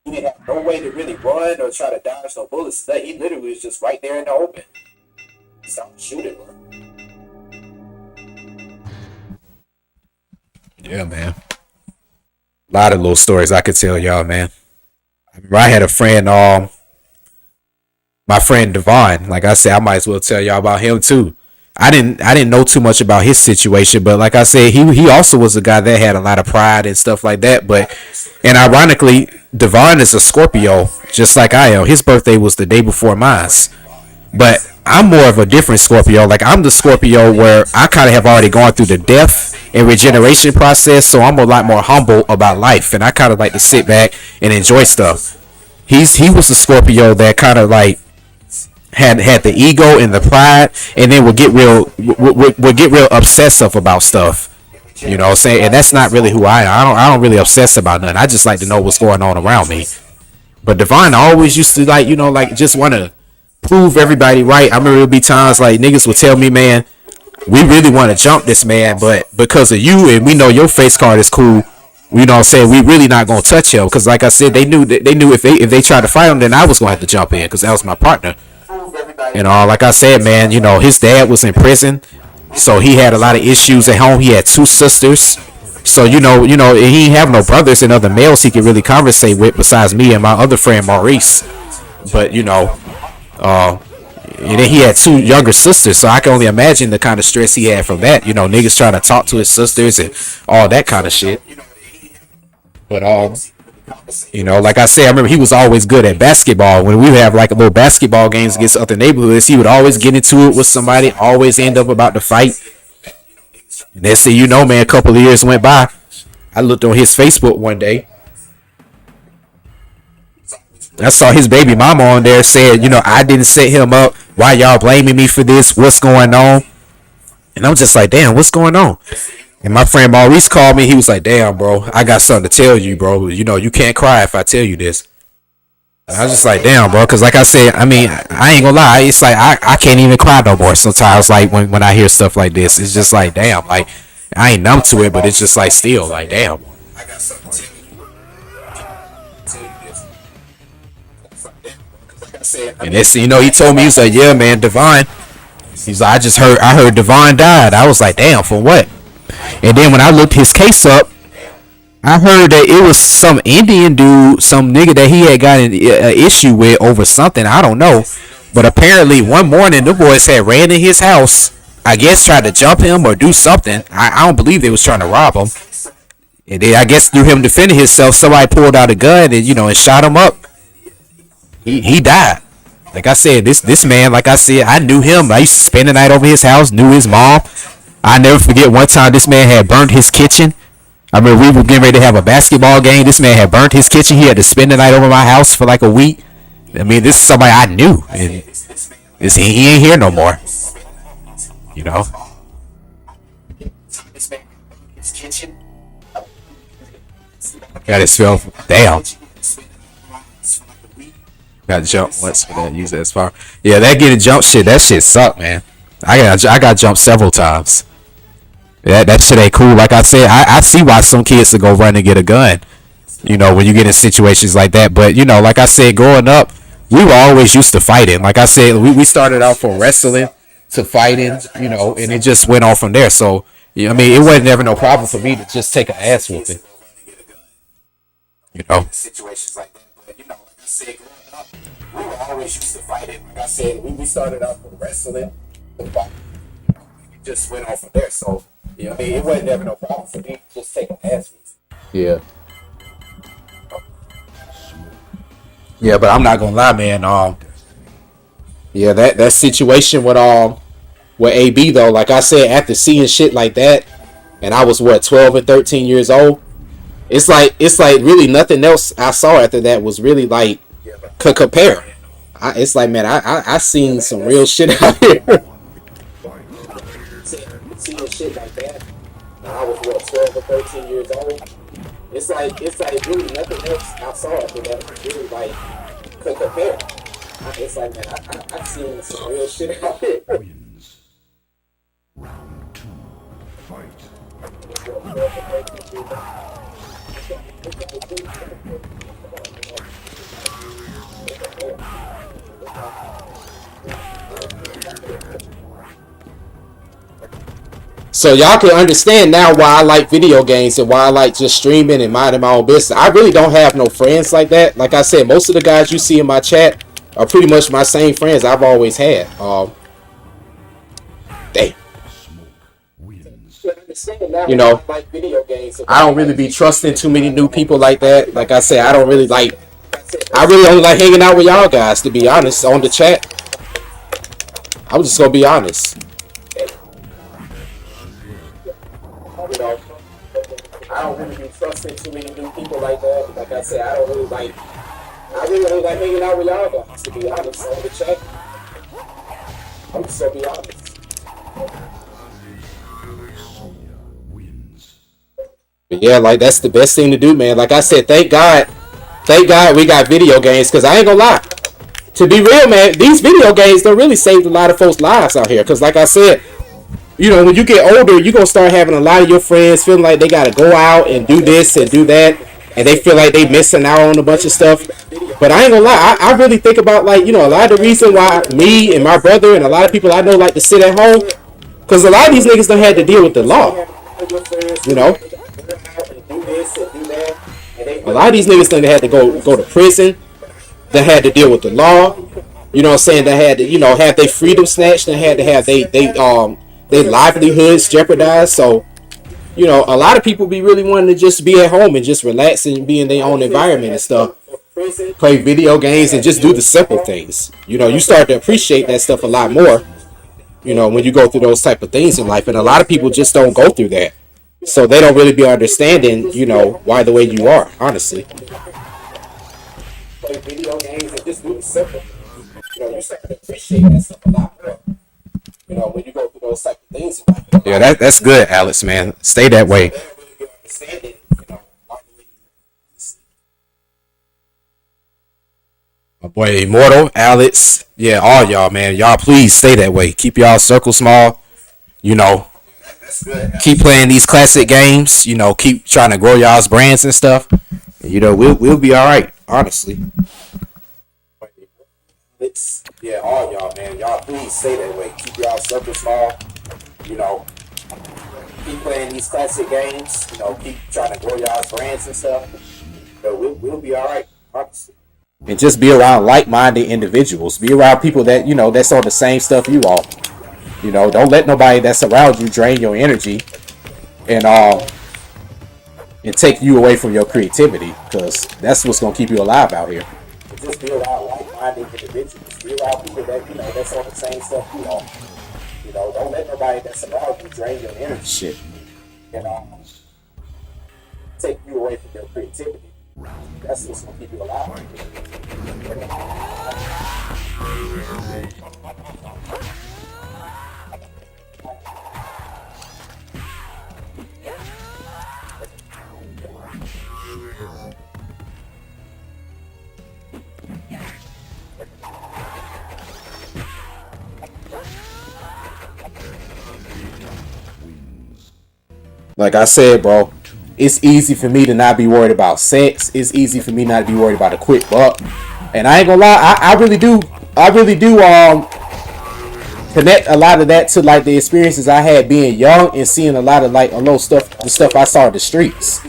He didn't have no way to really run or try to dodge no bullets. He literally was just right there in the open. He started shooting, bro. Yeah, man. A lot of little stories I could tell y'all, man. I had a friend, my friend Devon. Like I said, I might as well tell y'all about him too. I didn't know too much about his situation, but like I said, he also was a guy that had a lot of pride and stuff like that. And ironically, Devon is a Scorpio, just like I am. His birthday was the day before mine. But I'm more of a different Scorpio. Like, I'm the Scorpio where I kind of have already gone through the death and regeneration process, so I'm a lot more humble about life, and I kind of like to sit back and enjoy stuff. He was the Scorpio that kind of like had the ego and the pride, and then would get real obsessive about stuff. You know what I'm saying? And that's not really who I am. I don't really obsess about nothing. I just like to know what's going on around me. But Divine always used to, like, you know, like just want to prove everybody right. I remember there'd be times like niggas would tell me, man, we really want to jump this man, but because of you and we know your face card is cool, you know what I'm saying, we really not gonna touch him. Because like I said, they knew if they tried to fight him, then I was gonna have to jump in because that was my partner. And like I said, man, you know, his dad was in prison, so he had a lot of issues at home. He had two sisters, So he ain't have no brothers and other males he could really conversate with besides me and my other friend Maurice. But and then he had two younger sisters, so I can only imagine the kind of stress he had from that. Niggas trying to talk to his sisters and all that kind of shit. But like I said, I remember he was always good at basketball. When we would have like a little basketball games against other neighborhoods, he would always get into it with somebody, always end up about to fight. And next thing you know, man, a couple of years went by. I looked on his Facebook one day. I saw his baby mama on there said, I didn't set him up. Why y'all blaming me for this? What's going on? And I'm just like, damn, what's going on? And my friend Maurice called me. He was like, damn, bro, I got something to tell you, bro. You can't cry if I tell you this. And I was just like, damn, bro. Because like I said, I mean, I ain't gonna lie. It's like I can't even cry no more sometimes. Like when I hear stuff like this, it's just like, damn. Like I ain't numb to it, but it's just like still like, damn. And this, he told me, he was like, yeah, man, Devon. He's like, I heard Devon died. I was like, damn, for what? And then when I looked his case up, I heard that it was some Indian dude, some nigga that he had got an issue with over something. I don't know. But apparently one morning, the boys had ran in his house. I guess tried to jump him or do something. I don't believe they was trying to rob him. And then I guess through him defending himself, somebody pulled out a gun and, and shot him up. He died. Like I said, this man, like I said, I knew him. I used to spend the night over his house, knew his mom. I never forget one time this man had burnt his kitchen. I mean, we were getting ready to have a basketball game. This man had burnt his kitchen. He had to spend the night over my house for like a week. I mean, this is somebody I knew. And he ain't here no more. Got his spell down. Got jump once for that. Use that as far. Yeah, that getting jump shit. That shit sucked, man. I got jumped several times. That shit ain't cool. Like I said, I see why some kids to go run and get a gun. When you get in situations like that. But like I said, growing up, we were always used to fighting. Like I said, we started out from wrestling to fighting. And it just went on from there. So I mean, it wasn't ever no problem for me to just take an ass whooping. Situations like that. But like I said, we were always used to fighting. Like I said, we started out with wrestling. It just went on from there. So, I mean, it wasn't ever no problem for me to just take an ass with. Yeah. Yeah, but I'm not gonna lie, man. Yeah, that situation with AB though, like I said, after seeing shit like that, and I was 12 and 13 years old. It's like really nothing else I saw after that was really like could compare. It's like, man, I seen some real shit out here. Seeing shit like that when I was 12 or 13 years old. It's like really nothing else I saw after that was really like could compare. It's like, man, I seen some real shit out here. Round 2, fight. So y'all can understand now why I like video games and why I like just streaming and minding my own business. I really don't have no friends like that. Like I said, most of the guys you see in my chat are pretty much my same friends I've always had. Damn. I don't really be trusting too many new people like that. Like I said, I really only like hanging out with y'all guys, to be honest, on the chat. I'm just gonna be honest. I don't really be trusting too many new people like that. Like I said, I really only like hanging out with y'all guys, to be honest, on the chat. I'm just gonna be honest. But yeah, like that's the best thing to do, man. Like I said, thank God we got video games, because I ain't gonna lie. To be real, man, these video games don't really save a lot of folks' lives out here. Because like I said, when you get older, you're going to start having a lot of your friends feeling like they got to go out and do this and do that. And they feel like they missing out on a bunch of stuff. But I ain't going to lie, I really think about, like, a lot of the reason why me and my brother and a lot of people I know like to sit at home. Because a lot of these niggas don't have to deal with the law. A lot of these niggas then had to go to prison. They had to deal with the law. You know what I'm saying? They had to, have their freedom snatched. They had to have they livelihoods jeopardized. So, a lot of people be really wanting to just be at home and just relax and be in their own environment and stuff. Play video games and just do the simple things. You start to appreciate that stuff a lot more, when you go through those type of things in life. And a lot of people just don't go through that. So they don't really be understanding, why the way you are, honestly. Play video games and just do the simple. You start to appreciate that stuff a lot more. When you go through those type of things. Yeah, that's good, Alex, man. Stay that way. My boy Immortal, Alex, yeah, all y'all, man. Y'all please stay that way. Keep y'all circle small. Keep playing these classic games. Keep trying to grow y'all's brands and stuff. And, we'll be all right, honestly. Yeah, all y'all, man. Y'all please stay that way. Keep y'all circle small. Keep playing these classic games. Keep trying to grow y'all's brands and stuff. We'll be all right, honestly. And just be around like-minded individuals. Be around people that that's on the same stuff you are. Don't let nobody that's around you drain your energy and take you away from your creativity, because that's what's gonna keep you alive out here. Just be around like-minded individuals. Be around people that that's on the same stuff you are. Don't let nobody that's around you drain your energy. Shit. And take you away from your creativity. That's what's gonna keep you alive. Like I said, bro, it's easy for me to not be worried about sex. It's easy for me not to be worried about a quick buck. And I ain't gonna lie, I really do connect a lot of that to like the experiences I had being young and seeing a lot of like a little stuff, the stuff I saw in the streets.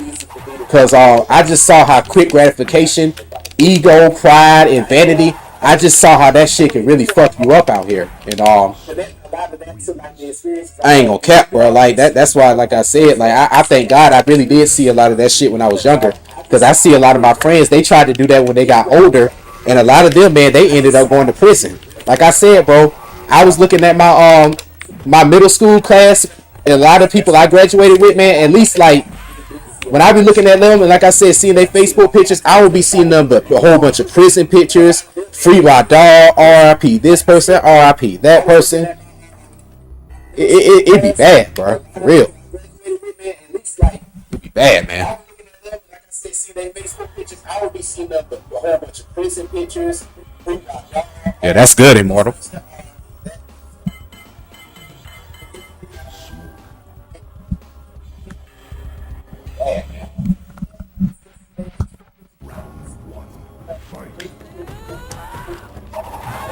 Cause I just saw how quick gratification, ego, pride, and vanity. I just saw how that shit can really fuck you up out here. And I ain't gonna cap, bro. Like that's why, like I said, like I thank God I really did see a lot of that shit when I was younger. Because I see a lot of my friends, they tried to do that when they got older, and a lot of them, man, they ended up going to prison. Like I said, bro, I was looking at my middle school class, and a lot of people I graduated with, man, at least like when I be looking at them, and like I said, seeing their Facebook pictures, I would be seeing them but a whole bunch of prison pictures, free Rod Dog, RIP this person, RIP that person. It be bad, bro. For real. It be bad, man. Yeah, that's good, Immortal.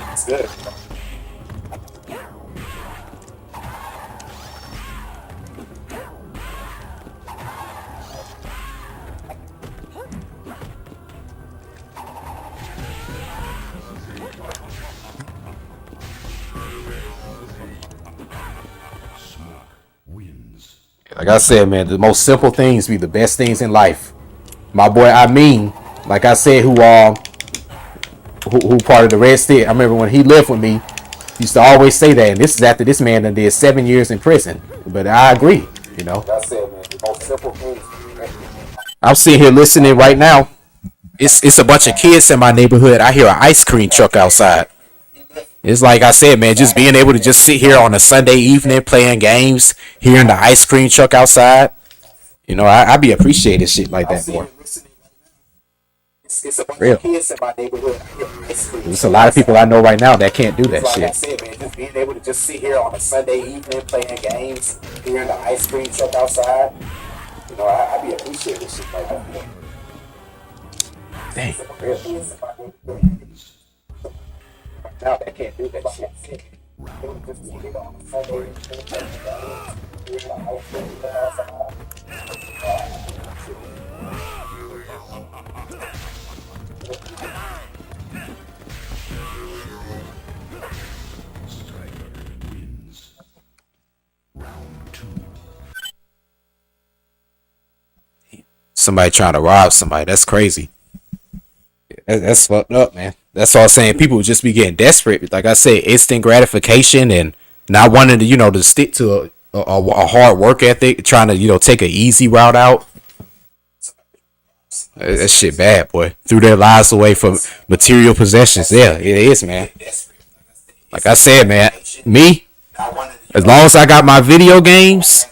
That's good. Like I said, man, the most simple things be the best things in life. My boy Ameen, like I said, who part of the Redstick. I remember when he lived with me, he used to always say that. And this is after this man done did 7 years in prison. But I agree, Like I said, man, the most simple things. I'm sitting here listening right now. It's a bunch of kids in my neighborhood. I hear an ice cream truck outside. It's like I said, man, just being able to just sit here on a Sunday evening playing games, hearing the ice cream truck outside. I be appreciating shit like that more. It's a bunch of kids in my neighborhood. There's a lot of people I know right now that can't do that shit. Like I said, man, just being able to just sit here on a Sunday evening playing games, hearing the ice cream truck outside. I be appreciating shit like that. Dang. Now they can't do that shit. Somebody trying to rob somebody. That's crazy. That's fucked up, man. That's all I'm saying. People would just be getting desperate. Like I said, instant gratification and not wanting to, to stick to a hard work ethic, trying to, take an easy route out. That shit bad, boy. Threw their lives away for material possessions. Yeah, it is, man. Like I said, man, me, as long as I got my video games,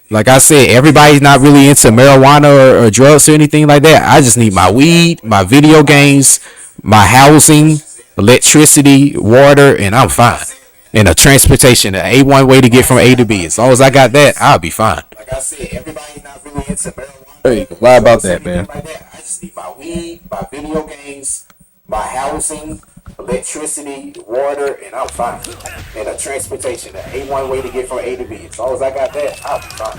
like I said, everybody's not really into marijuana or drugs or anything like that. I just need my weed, my video games, my housing, electricity, water, and I'm fine. And a transportation, an A1 way to get from A to B. As long as I got that, I'll be fine. Like I said, everybody's not really into marijuana. Hey, lie about that, man. I just need my weed, my video games, my housing, electricity, water, and I'm fine. And a transportation, an A1 way to get from A to B. As long as I got that, I'll be fine.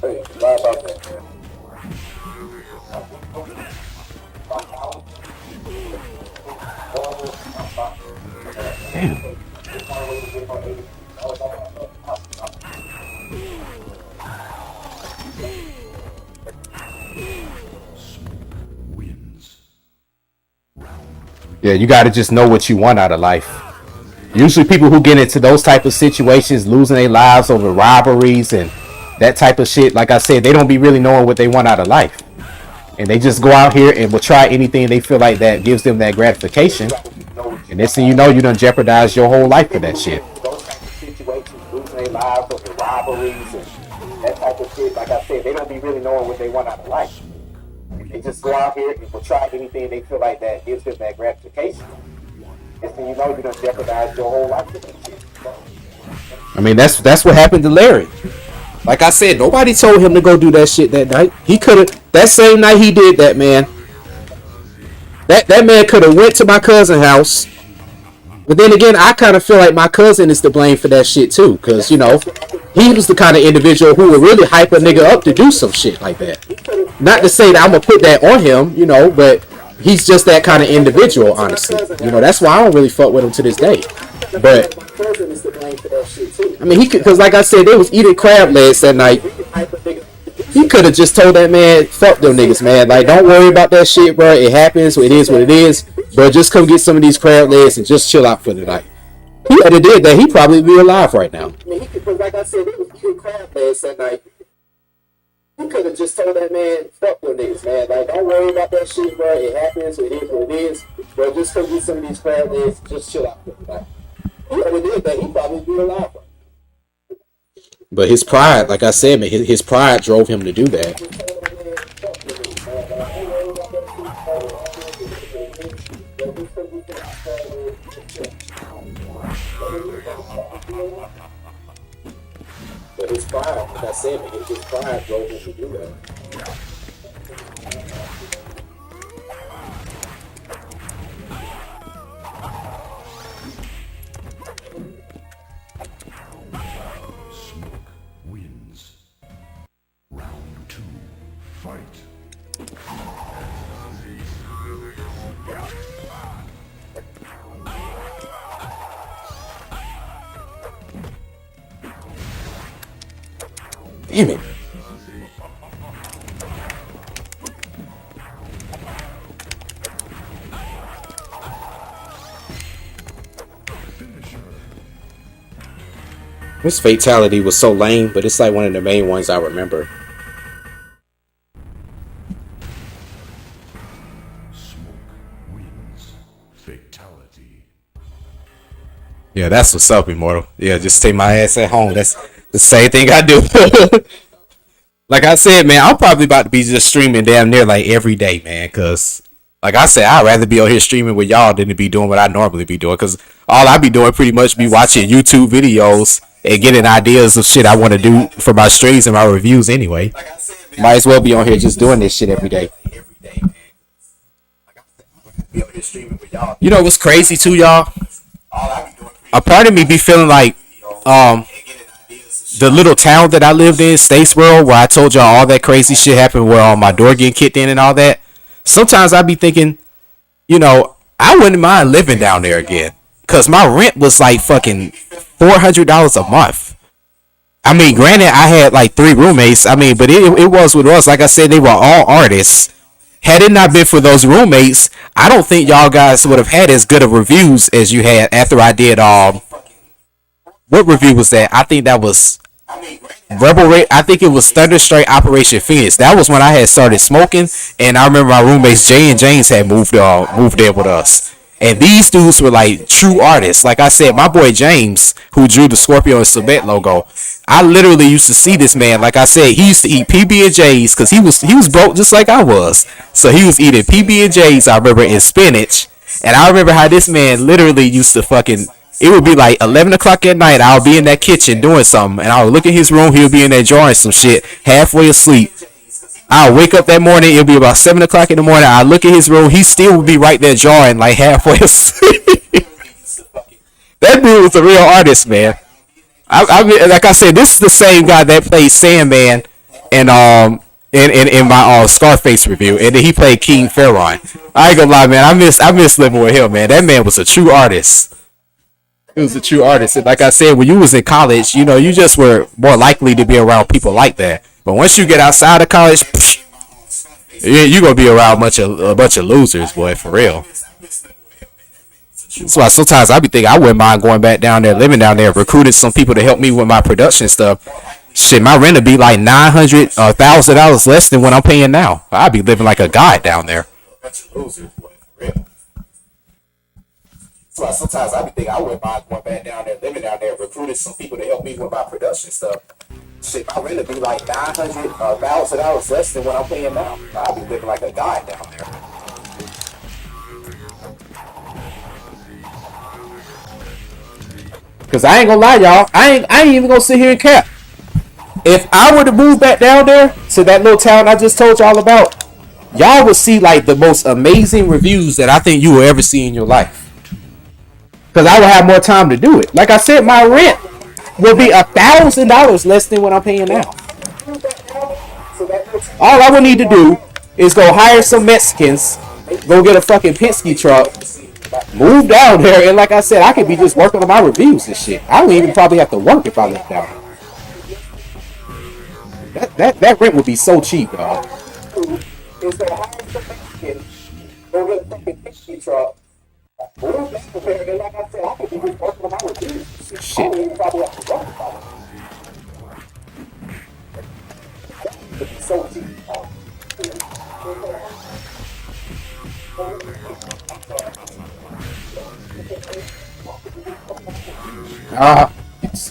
Hey, lie about that, man. Damn. Yeah, you got to just know what you want out of life. Usually people who get into those type of situations, losing their lives over robberies and that type of shit, like I said, they don't be really knowing what they want out of life. And they just go out here and will try anything they feel like that gives them that gratification. And next thing you know, you done jeopardize your whole life for that shit. Those type of situations, losing their lives over robberies and that type of shit, like I said, they don't be really knowing what they want out of life. They just go out here and will try anything they feel like that gives them that gratification. And so you know you done jeopardize your whole life with that shit. I mean, that's what happened to Larry. Like I said, nobody told him to go do that shit that night. He could have, that same night he did that, man. That man could have went to my cousin's house. But then again, I kind of feel like my cousin is to blame for that shit too. Because, he was the kind of individual who would really hype a nigga up to do some shit like that. Not to say that I'm going to put that on him, but he's just that kind of individual, honestly. That's why I don't really fuck with him to this day. But, I mean, he could, because like I said, they was eating crab legs that night. He could have just told that man, fuck them niggas, man. Like, don't worry about that shit, bro. It happens. It is what it is. But just come get some of these crab legs and just chill out for the night. He had did that, he'd probably be alive right now. I mean, because like I said, they was eating crab legs that night. He could have just told that man, fuck them niggas, man. Like, don't worry about that shit, bro. It happens. It is what it is. But just come get some of these crab legs and just chill out for the night. He had did that, he'd probably be alive right now. But his pride, like I said, man, his pride drove him to do that. But his pride, like I said, man, his pride drove him to do that. Damn it. This fatality was so lame, but it's like one of the main ones I remember. Yeah, that's what's up, Immortal. Yeah, just take my ass at home. That's the same thing I do. Like I said, man, I'm probably about to be just streaming damn near like every day, man. Cause like I said, I'd rather be out here streaming with y'all than to be doing what I normally be doing. Cause all I be doing pretty much be watching YouTube videos and getting ideas of shit I want to do for my streams and my reviews anyway. Might as well be on here just doing this shit every day. You know what's crazy too, y'all? A part of me be feeling like the little town that I lived in, Statesboro, where I told y'all all that crazy shit happened where my door getting kicked in and all that. sometimes I be thinking, you know, I wouldn't mind living down there again, cause my rent was like fucking $400 a month. I mean, granted, I had like 3 roommates. I mean, but it was what it was. Like I said, they were all artists. Had it not been for those roommates, I don't think y'all guys would have had as good of reviews as you had after I did. What review was that? I think that was Rebel Ra I think it was Thunder Strike Operation Phoenix. That was when I had started smoking, and I remember my roommates Jay and James had moved in with us. And these dudes were like true artists. Like I said, my boy James, who drew the Scorpio&Sebek logo, I literally used to see this man. Like I said, he used to eat PB&Js because he was broke just like I was. So he was eating PB&Js, I remember, and spinach. And I remember how this man literally used to fucking, it would be like 11 o'clock at night. I'll be in that kitchen doing something, and I would look in his room. He would be in there drawing some shit, halfway asleep. I'll wake up that morning. It'll be about 7 o'clock in the morning. I look in his room. He still would be right there drawing, like halfway asleep. That dude was a real artist, man. I mean, like I said, this is the same guy that played Sandman and in my Scarface review, and then he played King Pharaoh. I ain't gonna lie, man. I miss living with him, man. That man was a true artist. He was a true artist. And like I said, when you was in college, you know, you just were more likely to be around people like that. But once you get outside of college, you're gonna be around a bunch of losers, boy, for real. That's why sometimes I be thinking I wouldn't mind going back down there, living down there, recruiting some people to help me with my production stuff. Shit, my rent would be like $900 or $1,000 less than what I'm paying now. I'd be living like a god down there. Bunch of losers, boy, for real. That's why sometimes I be thinking I wouldn't mind going back down there, living down there, recruiting some people to help me with my production stuff. Shit, my rent would be like $900 or $1,000 less than what I'm paying now. I'd be living like a god down there. Cause I ain't gonna lie, y'all. I ain't even gonna sit here and cap. If I were to move back down there to that little town I just told y'all about, y'all would see like the most amazing reviews that I think you will ever see in your life. Cause I will have more time to do it. Like I said, my rent will be $1,000 less than what I'm paying now. All I would need to do is go hire some Mexicans, go get a fucking Penske truck, move down there, and like I said, I could be just working on my reviews and shit. I don't even probably have to work if I lived down there. That rent would be so cheap, dog. Shit.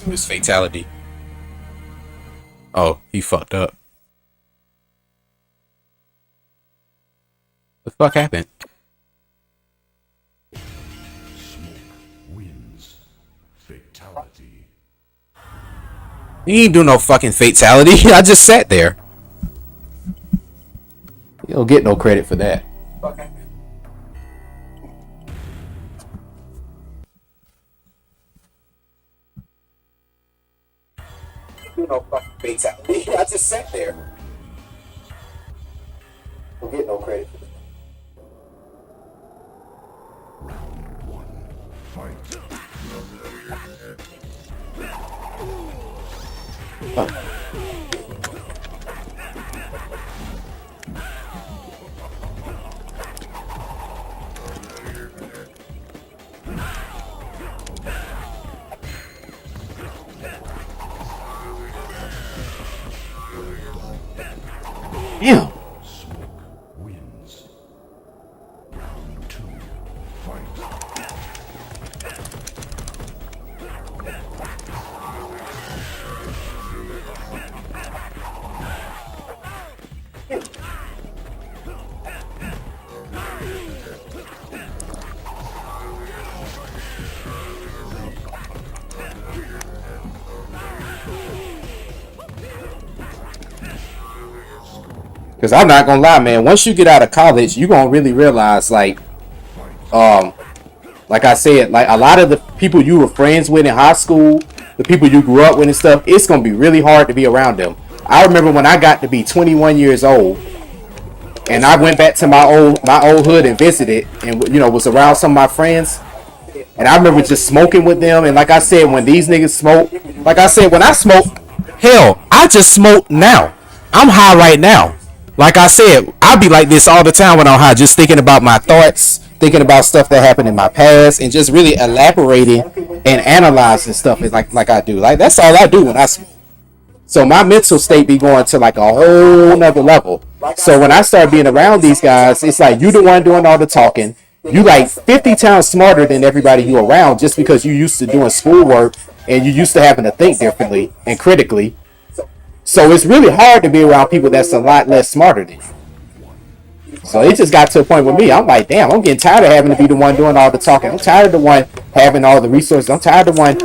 His fatality. Oh, he fucked up. The fuck happened? Wins. Fatality. He ain't do no fucking fatality. I just sat there. You don't get no credit for that. Fuck happened? You know, fucking fatality. I just sat there. Don't get no credit for that. Round one, fight. Damn. Wins. Round two, fight. Cause I'm not gonna lie, man. Once you get out of college, you gonna really realize, like I said, like a lot of the people you were friends with in high school, the people you grew up with and stuff, it's gonna be really hard to be around them. I remember when I got to be 21 years old, and I went back to my old hood and visited, and was around some of my friends. And I remember just smoking with them. And like I said, when these niggas smoke, like I said, when I smoke, hell, I just smoke now. I'm high right now. Like I said, I be like this all the time when I'm high, just thinking about my thoughts, thinking about stuff that happened in my past, and just really elaborating and analyzing stuff like I do. Like that's all I do when I smoke. So my mental state be going to like a whole nother level. So when I start being around these guys, it's like you the one doing all the talking. You like 50 times smarter than everybody you around just because you used to doing schoolwork and you used to having to think differently and critically. So it's really hard to be around people that's a lot less smarter than you. So it just got to a point with me. I'm like, damn, I'm getting tired of having to be the one doing all the talking. I'm tired of the one having all the resources. I'm tired of the one,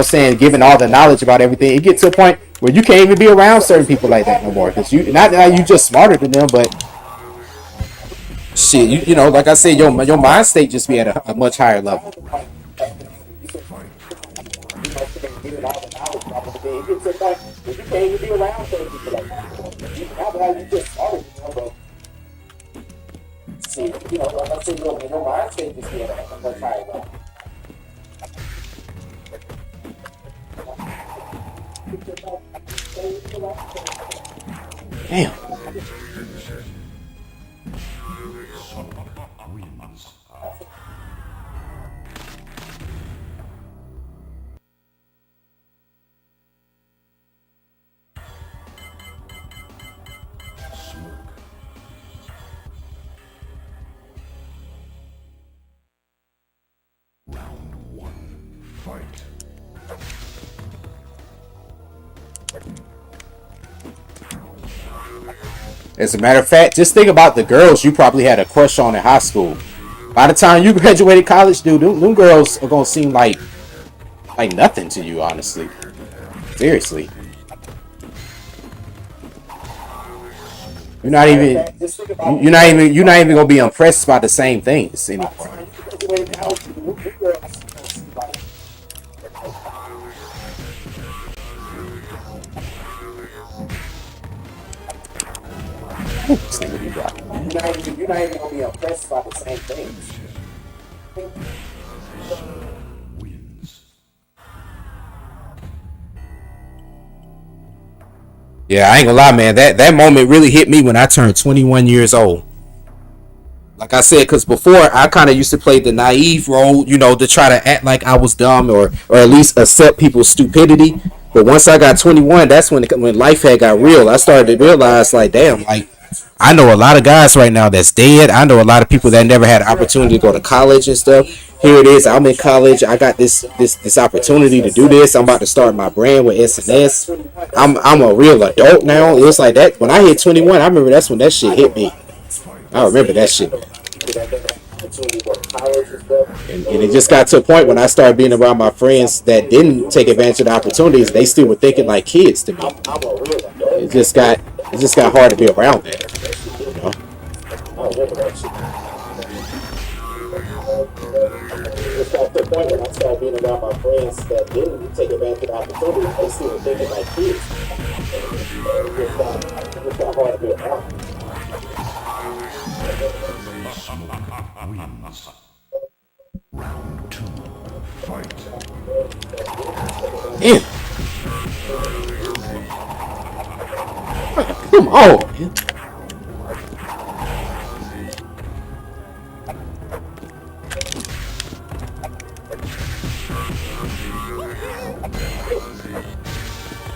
saying, giving all the knowledge about everything. It gets to a point where you can't even be around certain people like that no more. Because not that you just smarter than them, but shit, like I said, your mind state just be at a much higher level. Damn. As a matter of fact, just think about the girls you probably had a crush on in high school. By the time you graduated college, dude, them girls are gonna seem like nothing to you, honestly. Seriously. You're not even gonna be impressed by the same things anymore. This nigga be rocking, man. You're not even gonna be impressed by the same things. Yeah, I ain't gonna lie, man. That moment really hit me when I turned 21 years old. Like I said, because before I kind of used to play the naive role, to try to act like I was dumb or at least accept people's stupidity. But once I got 21, that's when life had got real. I started to realize, like, damn, like I know a lot of guys right now that's dead. I know a lot of people that never had an opportunity to go to college and stuff. Here it is. I'm in college. I got this opportunity to do this. I'm about to start my brand with SNS. I'm a real adult now. It's like that. When I hit 21, I remember that's when that shit hit me. I remember that shit. And it just got to a point when I started being around my friends that didn't take advantage of the opportunities. They still were thinking like kids to me. It just got hard to be around that. You know? It got to the point when I started being around my friends that didn't take advantage of the opportunities. They still were thinking like kids. It just got hard to be around. Wins. Round 2. Fight. Damn. Come on, man.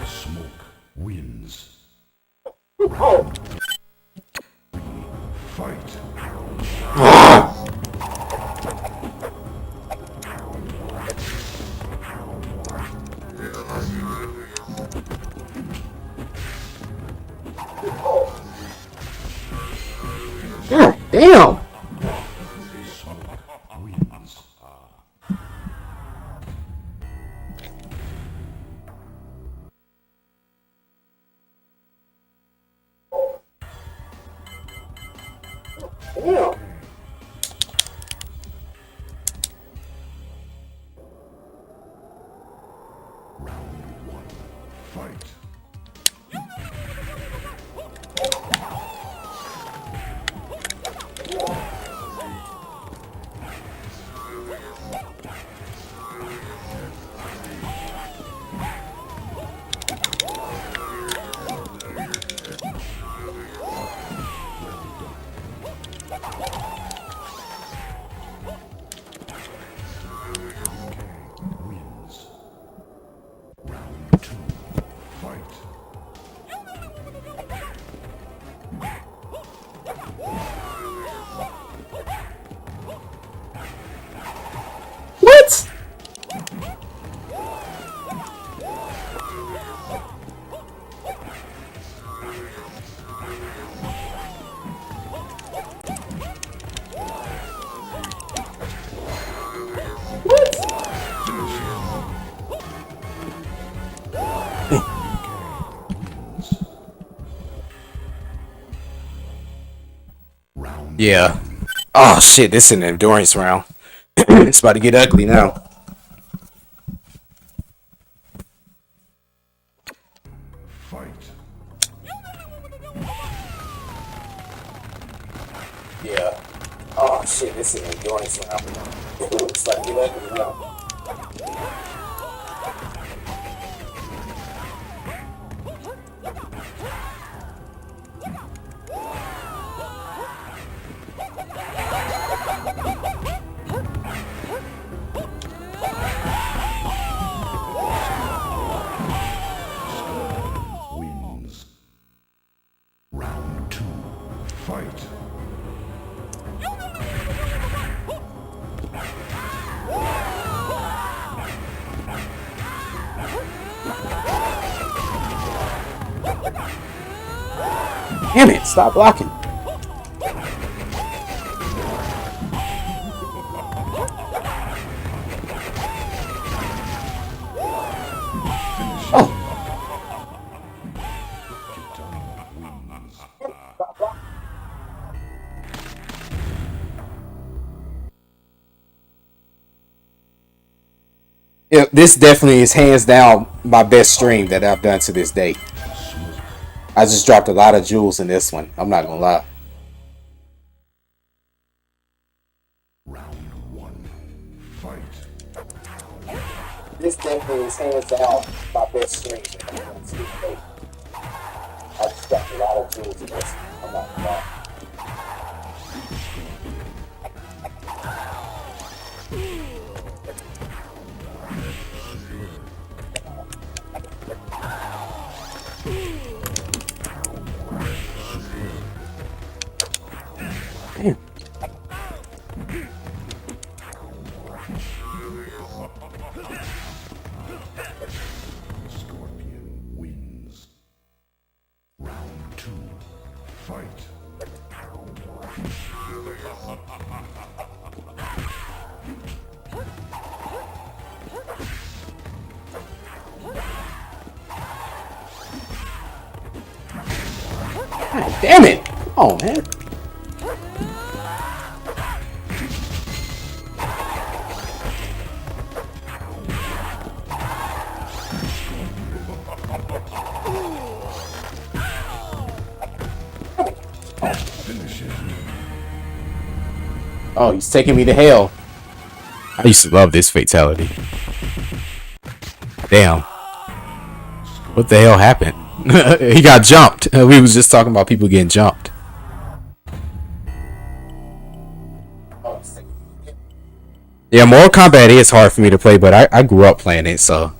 Smoke wins. Oh. Fight. Ah. God damn. Damn. Yeah. Oh shit, this is an endurance round. It's about to get ugly now. Fight. Yeah. Oh shit, this is an endurance round. It's about to get ugly now. Wins. Round 2. Fight. Damn it, stop blocking. Yeah, this definitely is hands down my best stream that I've done to this day. I just dropped a lot of jewels in this one. I'm not gonna lie. Round 1. Fight. This definitely is hands down my best stream that I've done to this day. I just dropped a lot of jewels in this one. I'm not gonna lie. Damn. Scorpion wins. Round 2. Fight. God damn it! Come on, man. Oh, he's taking me to hell. I used to love this fatality. Damn. What the hell happened? He got jumped. We was just talking about people getting jumped. Yeah, Mortal Kombat is hard for me to play, but I grew up playing it, so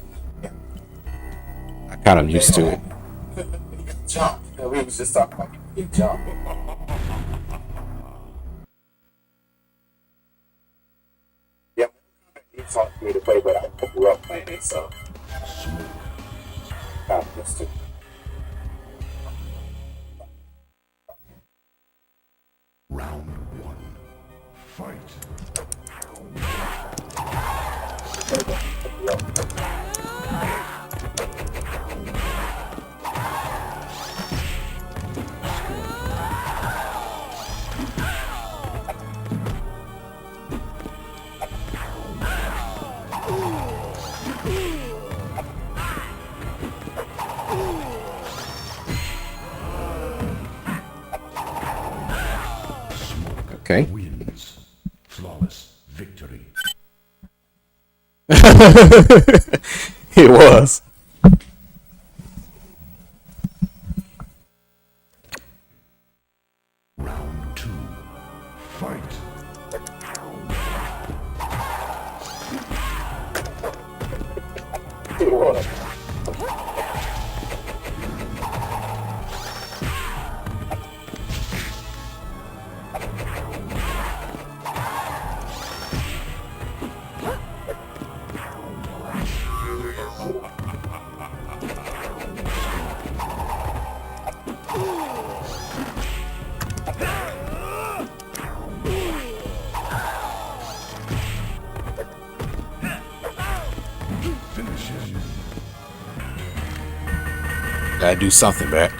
I kind of used to it. Jump. We was just talking about people getting jumped. Yeah, it's hard for me to play, but I grew up playing it, so kind of used to it. Round 1. Fight. Okay. Wins. Flawless victory. It was. Round 2. Fight. It was. Gotta do something back.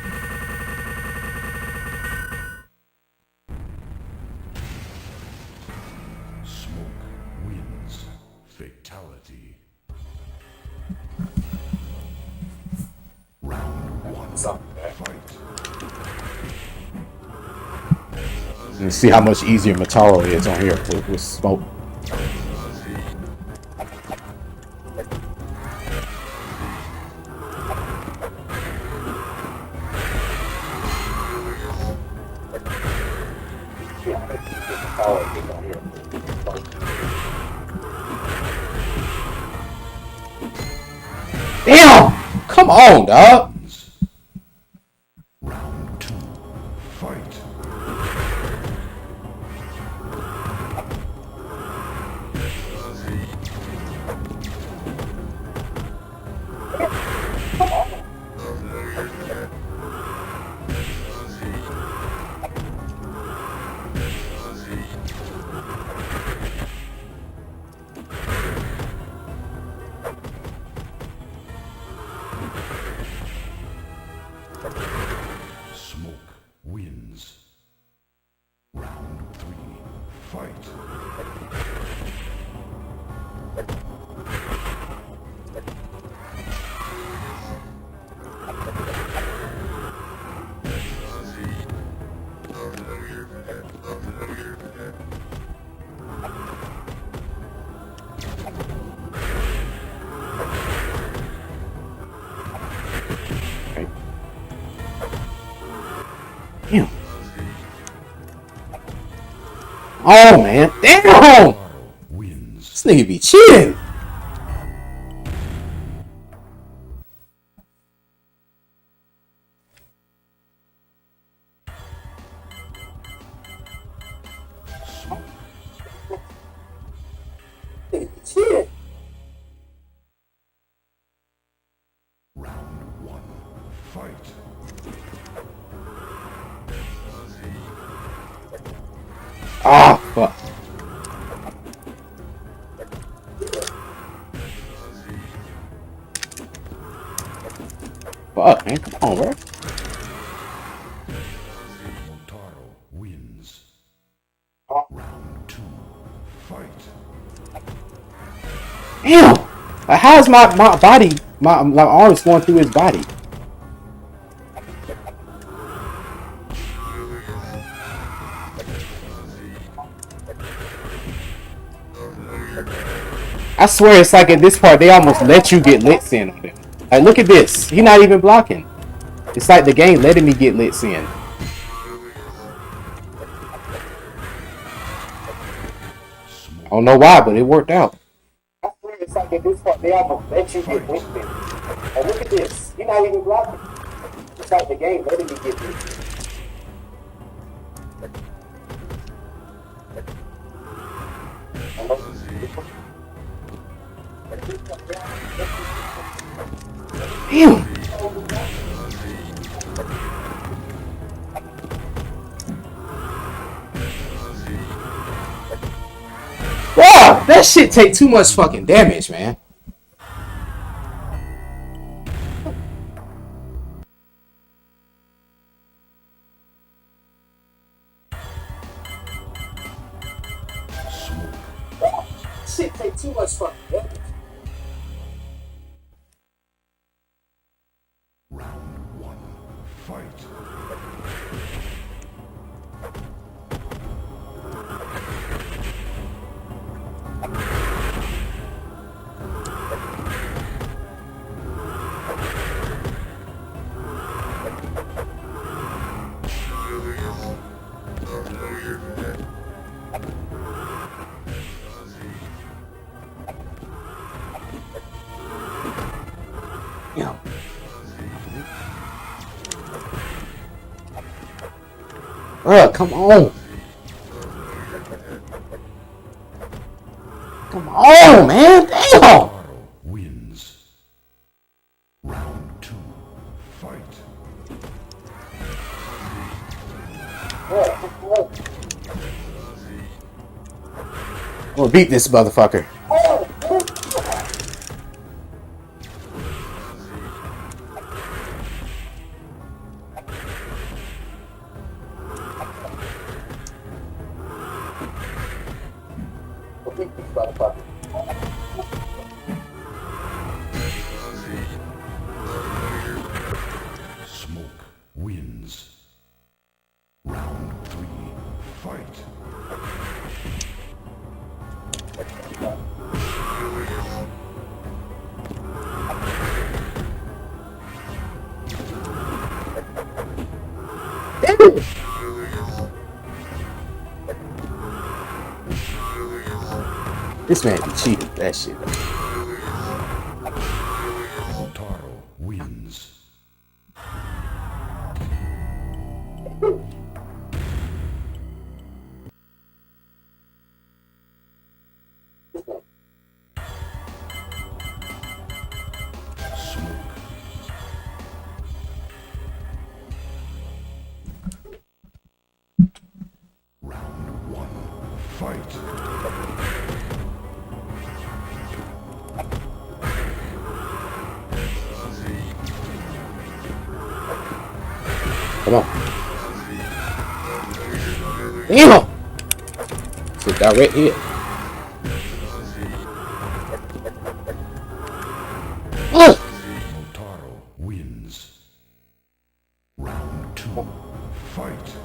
And see how much easier Mataro is on here with smoke. Damn! Come on, dog. Round 2. Fight. Smoke wins. Round 3. Fight. Damn. Oh man, damn! Wins. This nigga be cheating. Round 1. Fight. Ah, fuck. Fuck, man, come on, bro. Mortal wins. Round 2. Fight. Damn! Like, how is my body, my arms going through his body? I swear it's like at this part they almost let you get lit in on him. Like, look at this. He not even blocking. It's like the game letting me get lit in. I don't know why, but it worked out. I swear it's like at this part they almost let you get lit in. Like, look at this. He not even blocking. It's like the game letting me get lit in. Damn. Wow, that shit take too much fucking damage, man. Shit take too much fucking damage. Round 1. Fight. Yeah. Come on. Come on, man. Damn. Mortal wins. Round 2. Fight. I'm gonna beat this motherfucker. This man be cheating that shit. Motaro wins. Round one, fight. Come on. Damn! Sit direct here. Motaro wins. Round two, fight.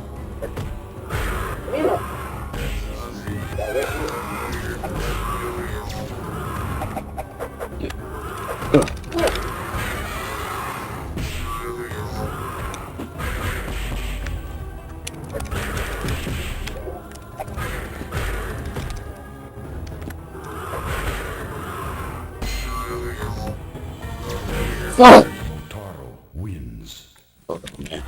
Fuck! Motaro wins. Oh, man.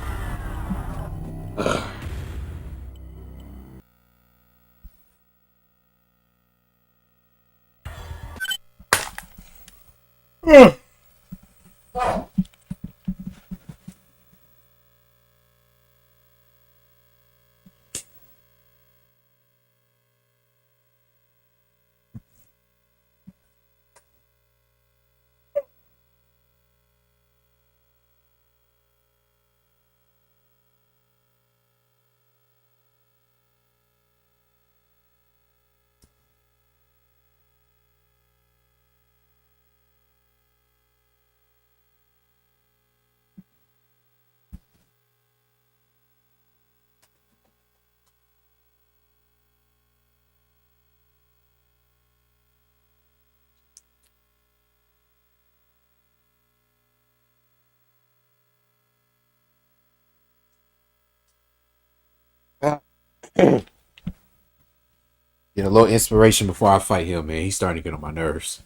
Get a little inspiration before I fight him, man. He's starting to get on my nerves.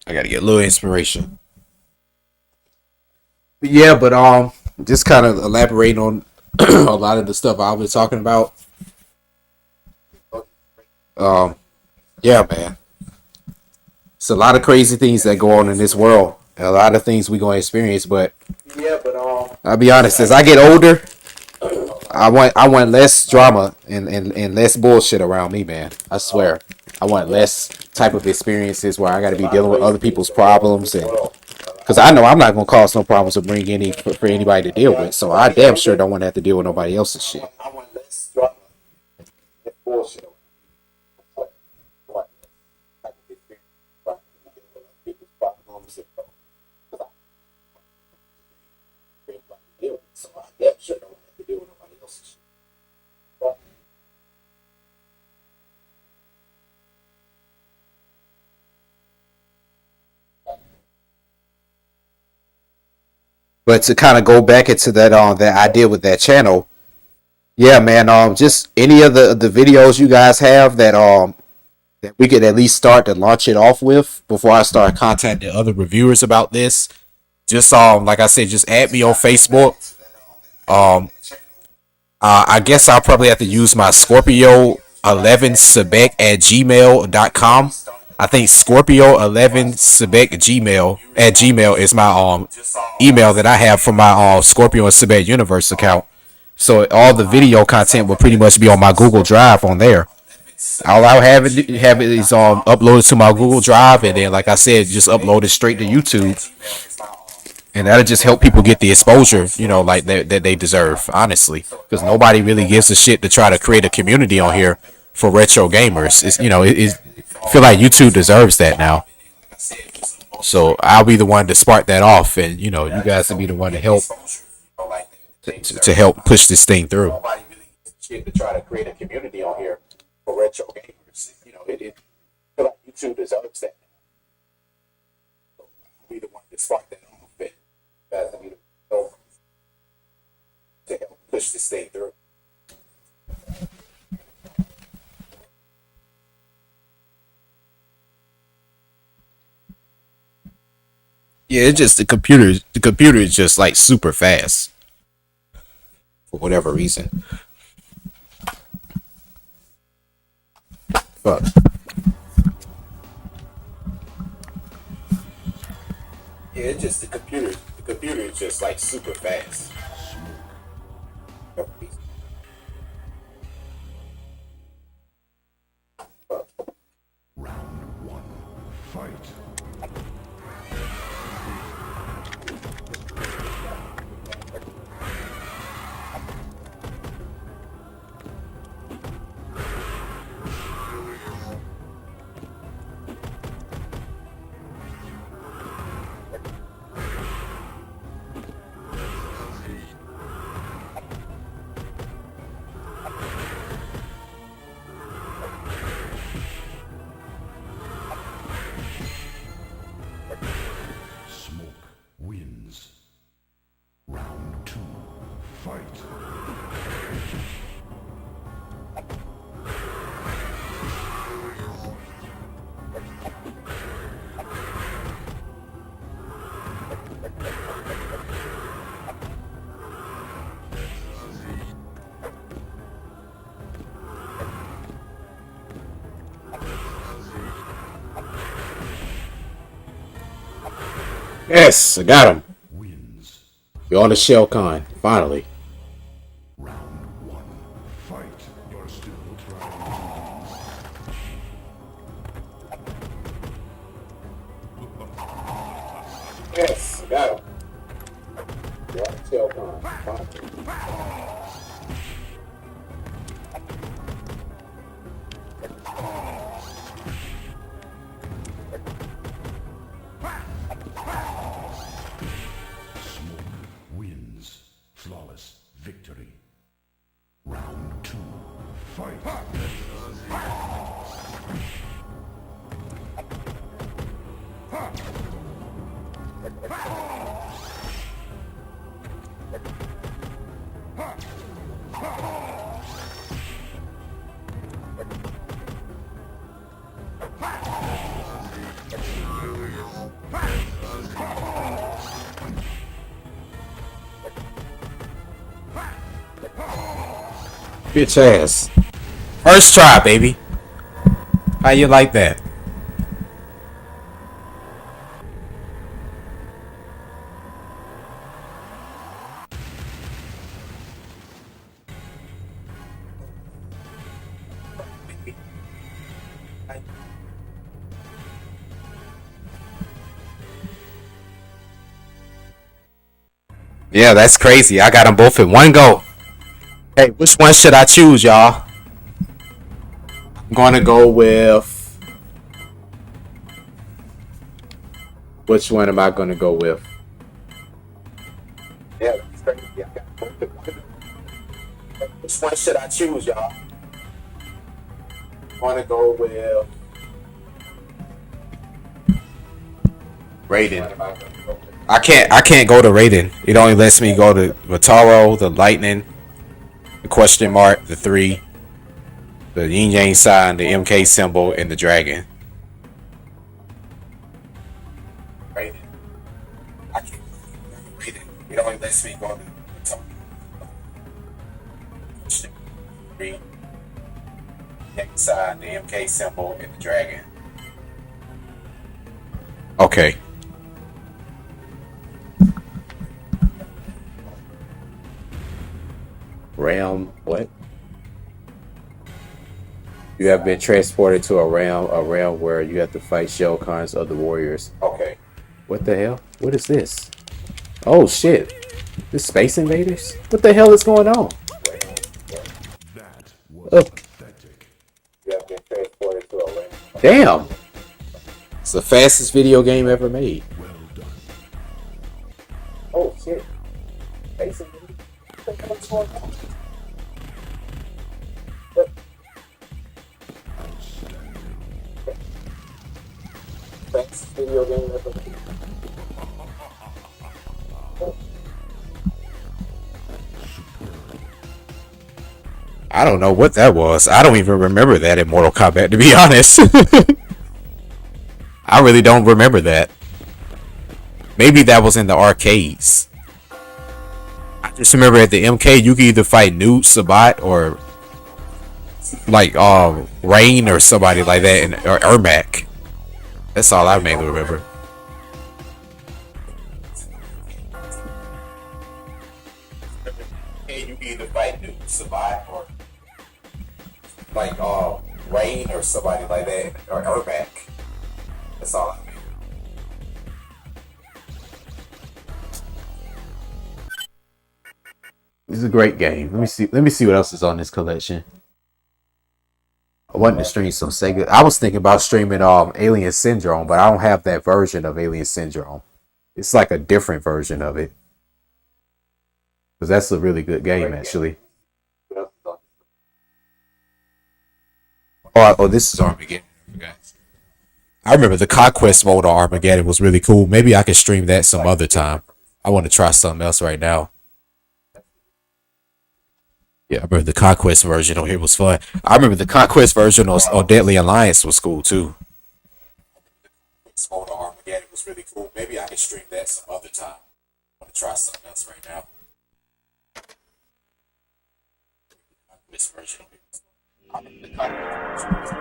I gotta get a little inspiration. But yeah, but just kind of elaborating on a lot of the stuff I was talking about. Um, yeah, man. It's a lot of crazy things that go on in this world. And a lot of things we gonna experience, but I'll be honest. As I get older, I want less drama and less bullshit around me, man. I swear. I want less type of experiences where I got to be dealing with other people's problems, and because I know I'm not gonna cause no problems or bring any for anybody to deal with. So I damn sure don't want to have to deal with nobody else's shit. But to kind of go back into that idea with that channel, yeah, man. Just any of the videos you guys have that we could at least start to launch it off with before I start contacting other reviewers about this. Just like I said, just add me on Facebook. Um, I guess I'll probably have to use my Scorpio11Sebek at gmail.com. I think Scorpio11Sebek Gmail is my email that I have for my Scorpio and Sebek Universe account. So all the video content will pretty much be on my Google Drive on there. All I'll have it is uploaded to my Google Drive, and then like I said, just upload it straight to YouTube, and that'll just help people get the exposure, like that they deserve, honestly, because nobody really gives a shit to try to create a community on here for retro gamers. I feel like YouTube deserves that now. So I'll be the one to spark that off, and you guys will be the one to help to help push this thing through. To try to create a community on here for retro gamers, it feel like YouTube deserves that. So I'll be the one to spark that off, and you guys will be the help to push this thing through. Yeah, it's just the computer. The computer is just like super fast for whatever reason. But yeah, it's just the computer. The computer is just like super fast. For whatever reason. Round one. Fight. Smoke wins. Round two. Fight. Yes, I got him. Wins. We're on the shell con, finally. Round one. Fight. You're still trying. Yes, I got him. We're on the shell con, finally. Smoke wins. Flawless victory. Round two. Fight. Bitch ass. First try, baby. How you like that? Yeah, that's crazy. I got them both in one go. Hey, which one should I choose, y'all? I'm gonna go with. Which one am I gonna go with? Yeah, that's crazy. I got both in one. Which one should I choose, y'all? I'm gonna go with. Raiden. I can't go to Raiden. It only lets me go to Vataro, the Lightning, the question mark, the 3, the yin yang sign, the MK symbol, and the dragon. Raiden. I can't Raiden. It only lets me go to Vataro, question 3, yang sign, the MK symbol, and the dragon. Okay. Realm, what? You have been transported to a realm where you have to fight shell cons of the warriors. Okay. What the hell? What is this? Oh shit. This Space Invaders? What the hell is going on? That was Oh. pathetic. You have been transported to a realm. Damn! It's the fastest video game ever made. Well done. Oh shit. Space Invaders? What the hell's going on? Best video game ever made. Superb. I don't know what that was. I don't even remember that in Mortal Kombat, to be honest. I really don't remember that. Maybe that was in the arcades. I just remember at the MK you could either fight Nude Sabat or like Rain or somebody like that, and or Ermac. That's all I mainly remember. Hey, you can either fight Nude Sabat or like Rain or somebody like that, or Ermac. That's all I remember. This is a great game. Let me see. Let me see what else is on this collection. I wanted to stream some Sega. I was thinking about streaming Alien Syndrome, but I don't have that version of Alien Syndrome. It's like a different version of it because that's a really good game actually. Oh, this is Armageddon. Okay. I remember the Conquest mode on Armageddon was really cool. Maybe I could stream that some other time. I want to try something else right now. Yeah, I remember the Conquest version on here was fun. I remember the Conquest version on Deadly Alliance was cool too. This mode on Armageddon was really cool. Maybe I can stream that some other time. I want to try something else right now. This version. I remember the Conquest version.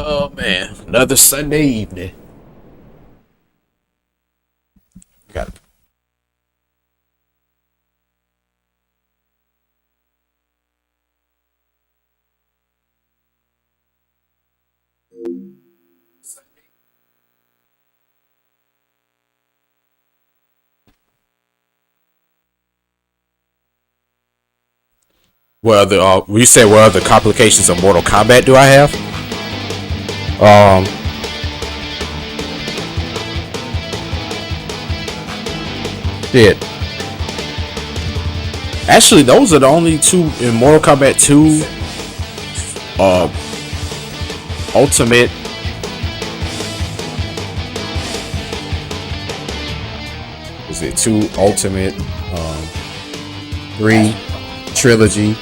Oh man, another Sunday evening. Got it. Well, the you said what other complications of Mortal Kombat do I have? Um, shit. Actually, those are the only two in Mortal Kombat 2. Uh, Ultimate. Was it 2 Ultimate? 3 Trilogy.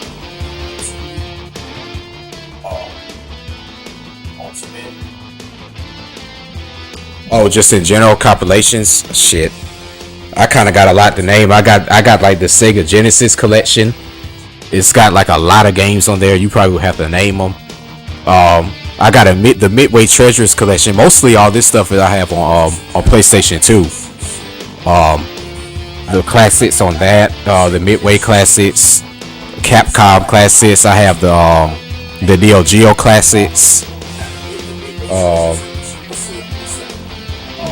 Oh, just in general compilations. Shit, I kind of got a lot to name. I got like the Sega Genesis collection. It's got like a lot of games on there. You probably would have to name them. I got the Midway Treasures collection. Mostly all this stuff that I have on PlayStation 2. The classics on that. The Midway classics, Capcom classics. I have the Neo Geo classics.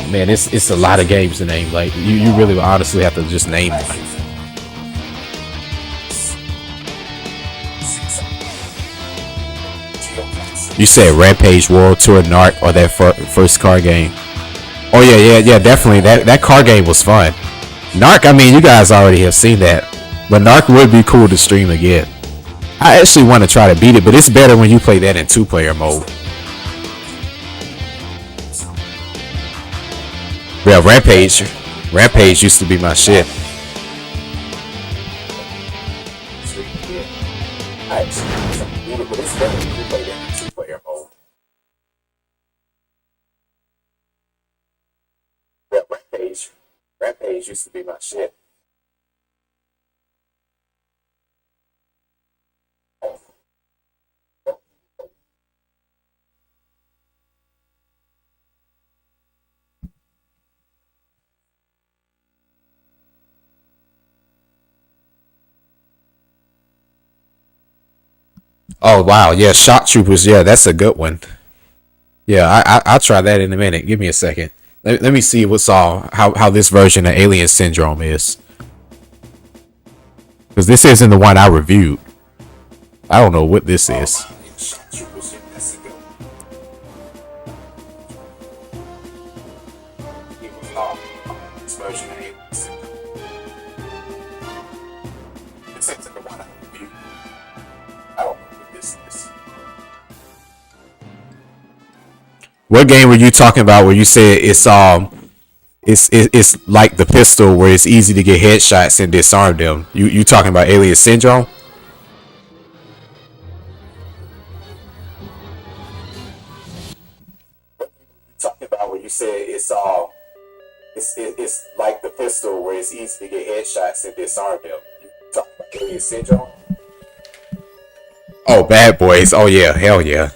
Man, it's a lot of games to name. Like you really would honestly have to just name one. You said Rampage World Tour, Narc, or that first car game. Oh yeah, definitely. That car game was fun. Narc, I mean, you guys already have seen that, but Narc would be cool to stream again. I actually want to try to beat it, but it's better when you play that in 2-player mode. Yeah, Rampage used to be my shit. Rampage used to be my shit. Oh wow, yeah, Shock Troopers. Yeah, that's a good one. Yeah, I'll try that in a minute. Give me a second. Let me see what's all how this version of Alien Syndrome is, because this isn't the one I reviewed. I don't know what this is. What game were you talking about where you said it's like the pistol where it's easy to get headshots and disarm them? You talking about Alien Syndrome? Talking about where you said it's like the pistol where it's easy to get headshots and disarm them. You talking about Alien Syndrome? Oh, Bad Boys. Oh yeah, hell yeah.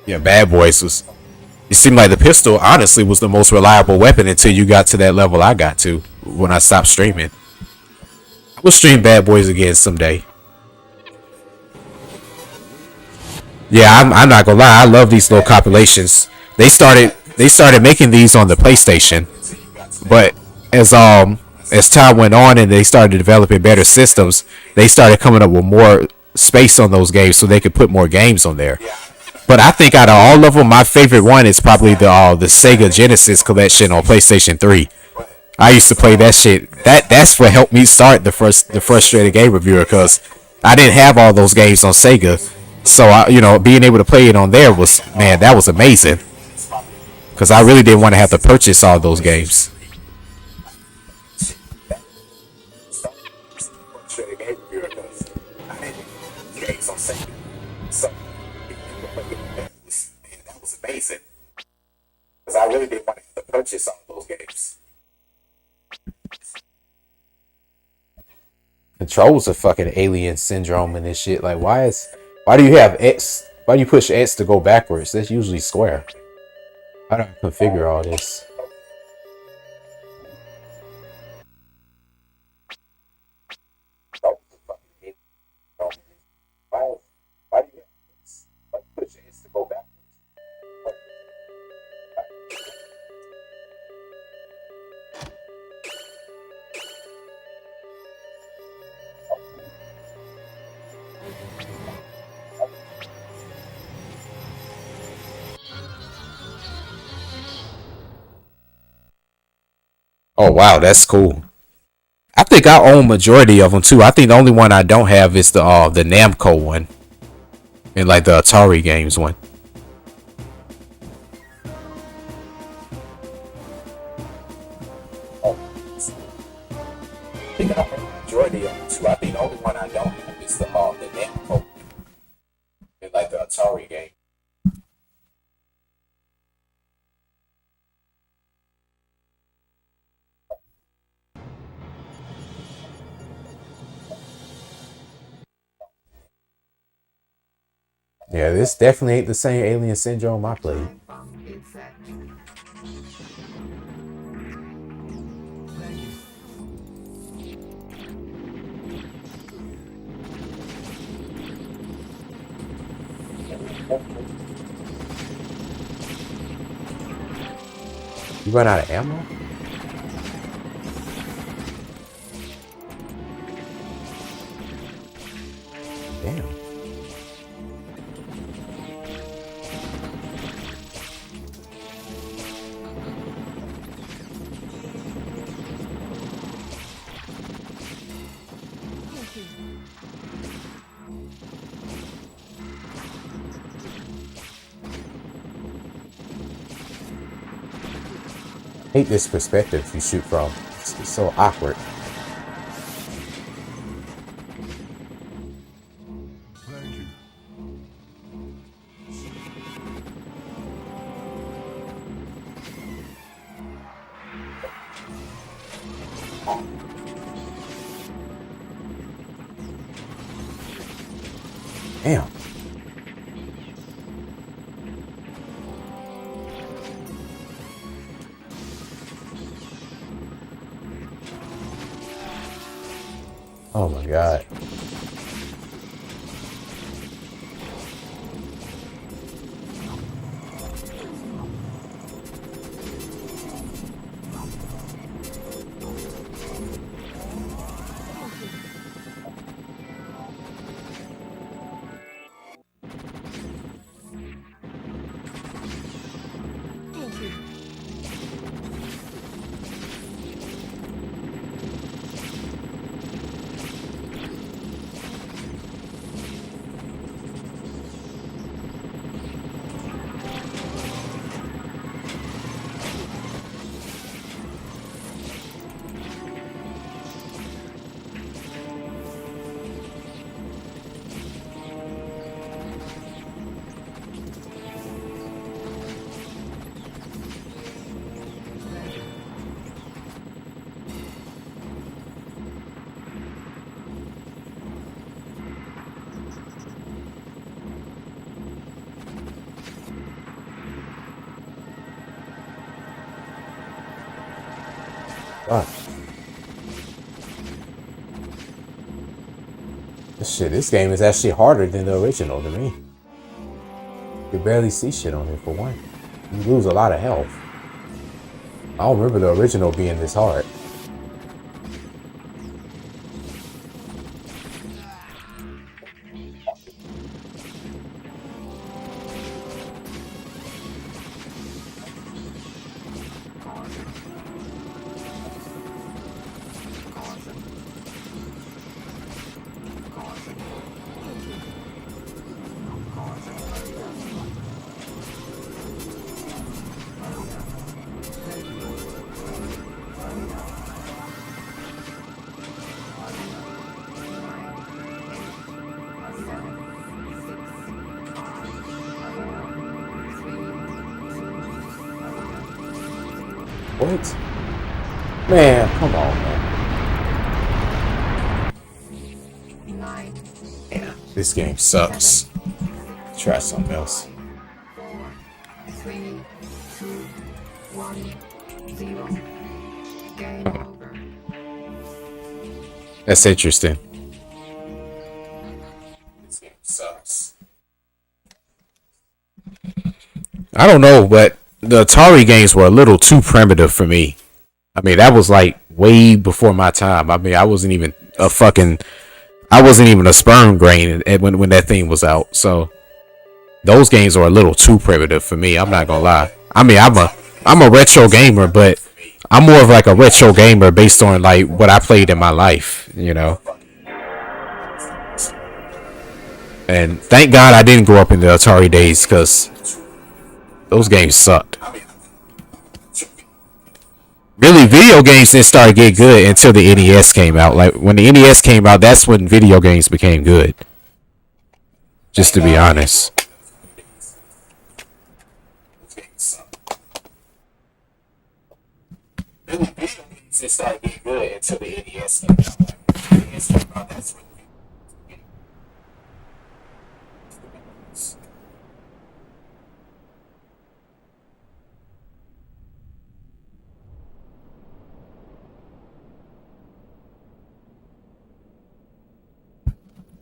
Yeah, Bad Boys was. It seemed like the pistol honestly was the most reliable weapon until you got to that level I got to when I stopped streaming. I will stream Bad Boys again someday. Yeah, I'm not gonna lie. I love these little compilations. They started making these on the PlayStation, but as time went on and they started developing better systems, they started coming up with more space on those games so they could put more games on there. But I think out of all of them, my favorite one is probably the Sega Genesis collection on PlayStation 3. I used to play that shit. That's what helped me start the frustrated game reviewer, because I didn't have all those games on Sega. So being able to play it on there was, man, that was amazing. Because I really didn't want to have to purchase all those games. Amazing. Because I really didn't want to purchase all those games. Controls are fucking Alien Syndrome and this shit. Like, why do you have X? Why do you push X to go backwards? That's usually square. How do I configure all this? Why do you have X? Why do you push X to go backwards? Oh wow, that's cool. I think I own majority of them too. I think the only one I don't have is the Namco one and like the Atari games one. I think I own majority of them too. I think the only one I don't have is the Namco and like the Atari game. Yeah, this definitely ain't the same Alien Syndrome I played. You run out of ammo? Damn. I hate this perspective you shoot from. It's so awkward. Thank you. Damn. Oh my god. Fuck. This game is actually harder than the original to me. You can barely see shit on it for one. You lose a lot of health. I don't remember the original being this hard. What? Man, come on, man. Yeah, this game sucks. Try something else. That's interesting. This game sucks. I don't know, but the Atari games were a little too primitive for me. I mean, that was like way before my time. I mean, I wasn't even a sperm grain when that thing was out. So those games are a little too primitive for me. I'm not gonna lie. I mean, I'm a retro gamer, but I'm more of like a retro gamer based on like what I played in my life, you know. And thank God I didn't grow up in the Atari days because those games sucked. Really, video games didn't start to get good until the NES came out. Like when the NES came out, that's when video games became good. Just to be honest. Really, video games didn't start to get good until the NES came out. Like, when the NES came out, that's when.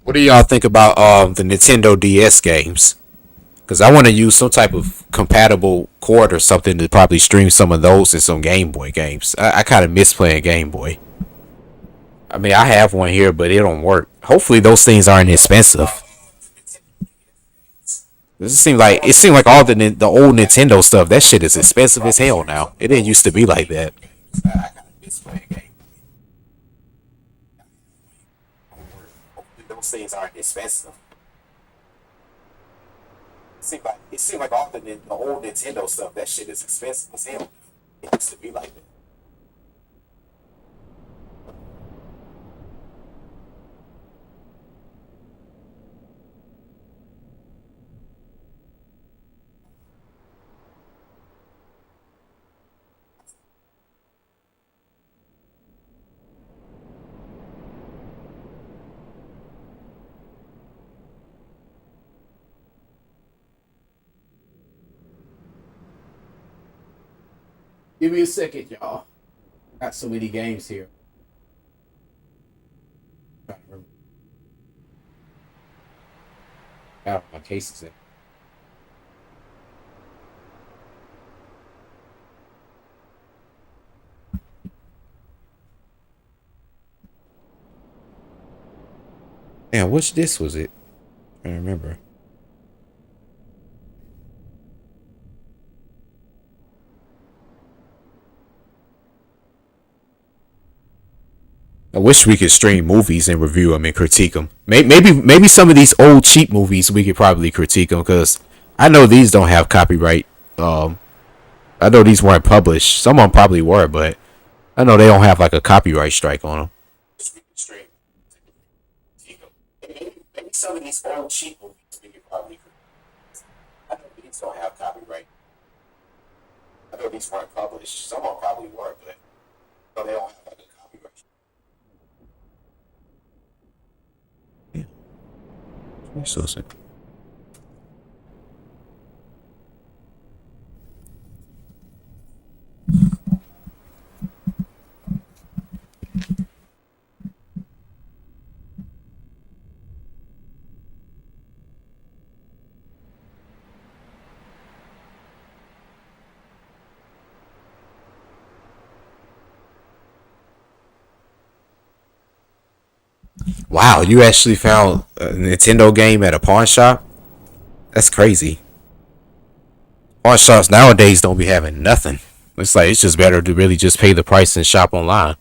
What do y'all think about the Nintendo DS games? Because I want to use some type of compatible cord or something to probably stream some of those and some Game Boy games. I kind of miss playing Game Boy. I mean, I have one here, but it don't work. Hopefully, those things aren't expensive. It seemed like all the old Nintendo stuff. That shit is expensive as hell now. It didn't used to be like that. I kind of miss playing Game Boy. Hopefully, those things aren't expensive. It seemed like all the old Nintendo stuff. That shit is expensive as hell. It used to be like that. Give me a second, y'all. Got so many games here. Trying to remember. Got my cases in. Damn, which disc was it? I don't remember. I wish we could stream movies and review them and critique them. Maybe some of these old cheap movies we could probably critique them because I know these don't have copyright. Um, I know these weren't published. Some of them probably were, but I know they don't have like a copyright strike on them. Maybe some of these old cheap movies we could probably critique. I know these don't have copyright. I know these weren't published. Some of them probably were, but I know they don't have like a copyright. So sick. Wow, you actually found a Nintendo game at a pawn shop? That's crazy. Pawn shops nowadays don't be having nothing. It's like it's just better to really just pay the price and shop online.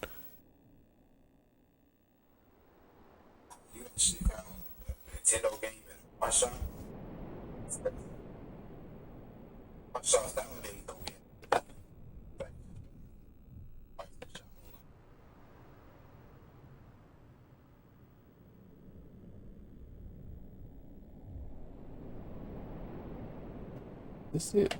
You actually found a Nintendo game at a pawn shop? Pawn shops nowadays don't be That's it.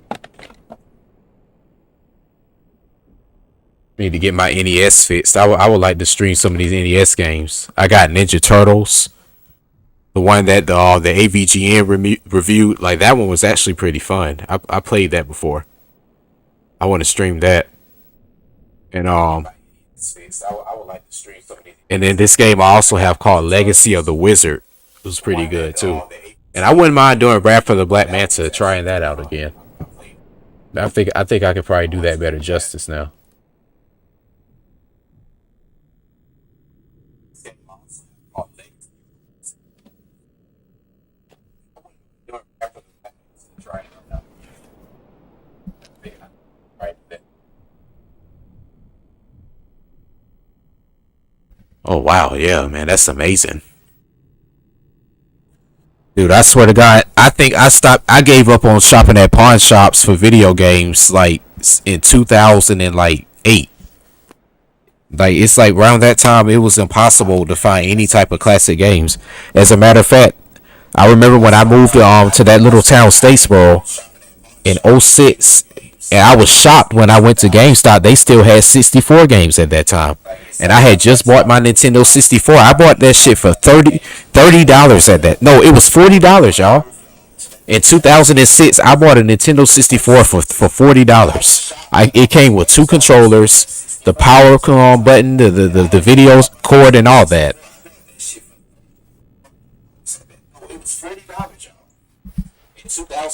Need to get my NES fixed. I would like to stream some of these NES games. I got Ninja Turtles, the one that the AVGN reviewed. Like that one was actually pretty fun. I played that before. I want to stream that. And I would like to stream some of these. And then this game I also have called Legacy of the Wizard. It was pretty good too. And I wouldn't mind doing Wrath for the Black Manta, trying that out again. I think I could probably do that better justice now. Oh wow, yeah, man, that's amazing. Dude, I swear to God, I think I gave up on shopping at pawn shops for video games like in 2008. Like it's like around that time it was impossible to find any type of classic games. As a matter of fact, I remember when I moved to that little town Statesboro in '06, and I was shocked when I went to GameStop. They still had 64 games at that time, and I had just bought my Nintendo 64. I bought that shit for $30 at that. No, it was $40, y'all. In 2006, I bought a Nintendo 64 for $40. It came with two controllers, the power button, the video cord, and all that.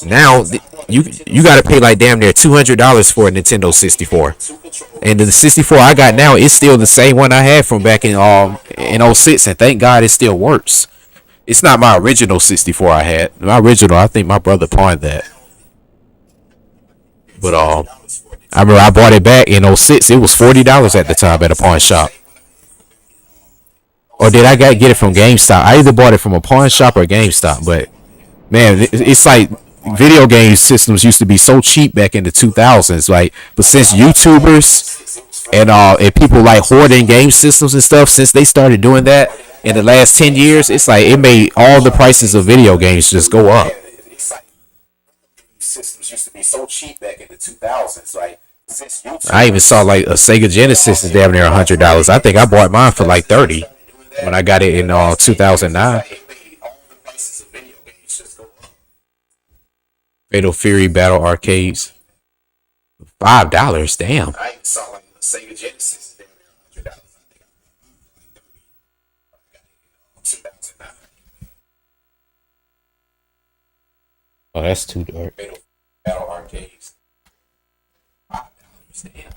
Now you got to pay like damn near $200 for a Nintendo 64, and the 64 I got now is still the same one I had from back in '06, and thank God it still works. It's not my original 64 I had. My original, I think my brother pawned that, but I remember I bought it back in '06. It was $40 at the time at a pawn shop. Or did I get it from GameStop? I either bought it from a pawn shop or GameStop, but man, it's like video game systems used to be so cheap back in the 2000s. Like, but since YouTubers and people like hoarding game systems and stuff, since they started doing that in the last 10 years, it's like it made all the prices of video games just go up. Systems used to be so cheap back in the 2000s. Like, I even saw like a Sega Genesis is damn near $100. I think I bought mine for like 30 when I got it in 2009. Fatal Fury Battle Arcades, $5. Damn. I even saw like a Sega Genesis there $100. Oh, that's too dark. Fatal Battle Arcades, $5. Damn.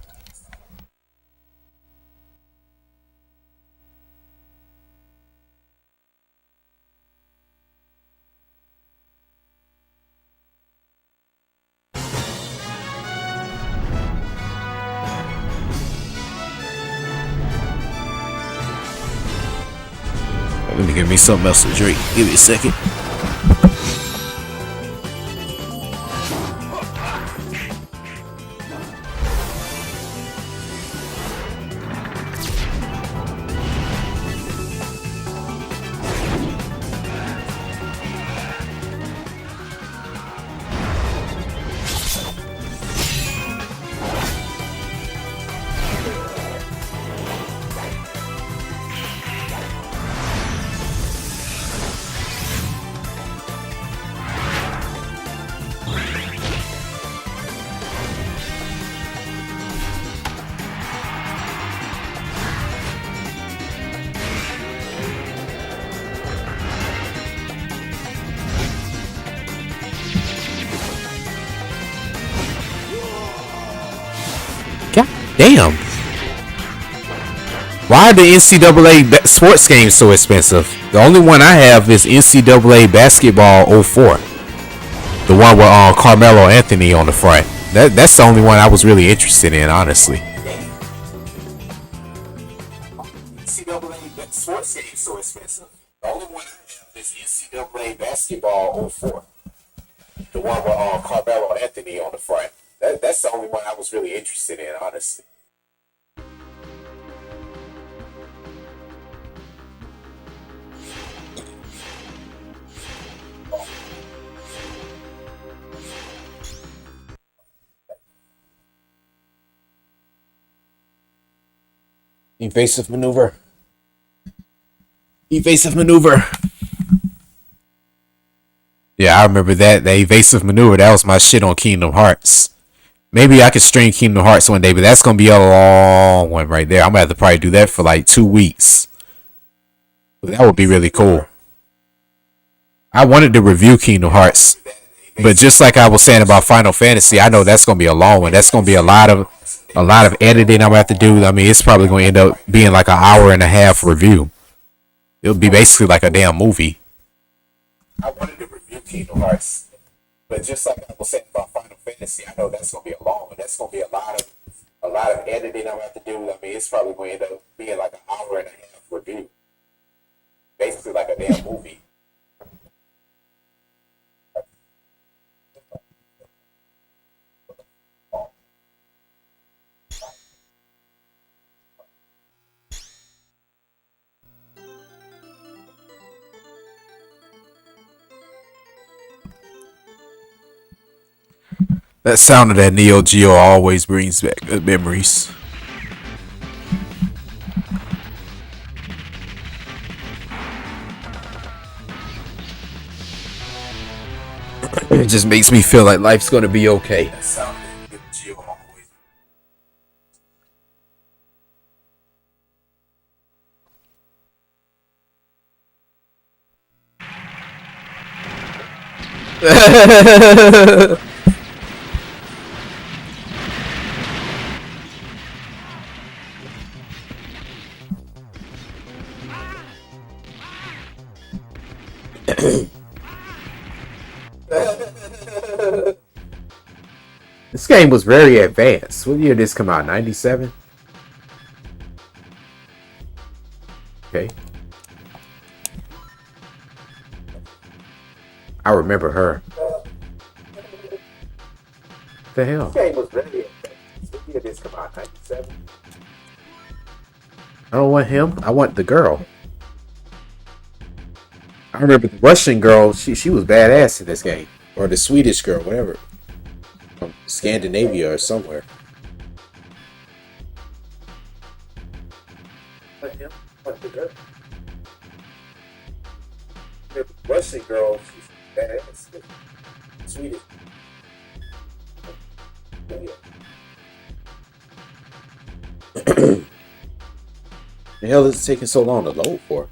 Let me give me something else to drink. Give me a second. God damn. Why are the NCAA sports games so expensive? The only one I have is NCAA Basketball '04. The one with Carmelo Anthony on the front. That's the only one I was really interested in, honestly. NCAA sports games so expensive. The only one I have is NCAA Basketball '04. The one with Carmelo Anthony on the front. That's the only one I was really interested in, honestly. Evasive maneuver. Evasive maneuver. Yeah, I remember that. The evasive maneuver. That was my shit on Kingdom Hearts. Maybe I could stream Kingdom Hearts one day, but that's gonna be a long one right there. I'm gonna have to probably do that for like 2 weeks. But that would be really cool. I wanted to review Kingdom Hearts, but just like I was saying about Final Fantasy, I know that's gonna be a long one. That's gonna be a lot of editing I'm gonna have to do. I mean, it's probably gonna end up being like an hour and a half review. It'll be basically like a damn movie. I wanted to review Kingdom Hearts, but just like I was saying about Final Fantasy, I know that's gonna be a long one. That's gonna be a lot of editing I'm gonna have to do. I mean, it's probably gonna end up being like an hour and a half review. Basically like a damn movie. That sound of that Neo Geo always brings back good memories. It just makes me feel like life's gonna be okay. That sound of Neo Geo always. This game was very advanced. What year did this come out? 97? Okay. I remember her. What the hell? This game was very advanced. What year did this come out? 97? I don't want him. I want the girl. I remember the Russian girl. She was badass in this game. Or the Swedish girl, whatever. From Scandinavia or somewhere. Let him. What the girl? The Russian girl. She's badass. Swedish. The hell is it taking so long to load for?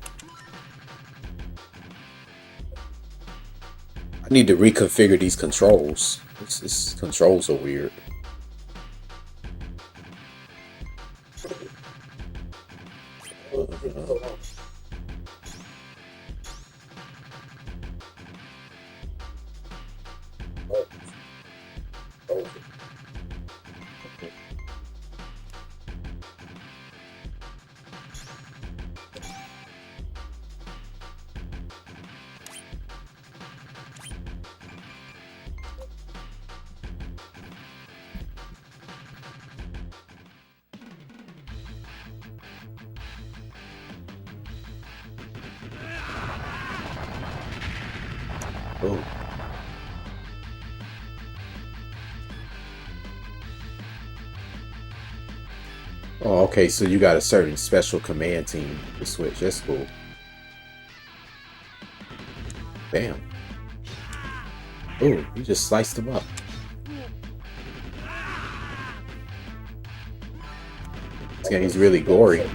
I need to reconfigure these controls. These controls are weird. Oh. Oh, okay, so you got a certain special command team to switch. That's cool. Damn. Oh, you just sliced them up. This game's really gory.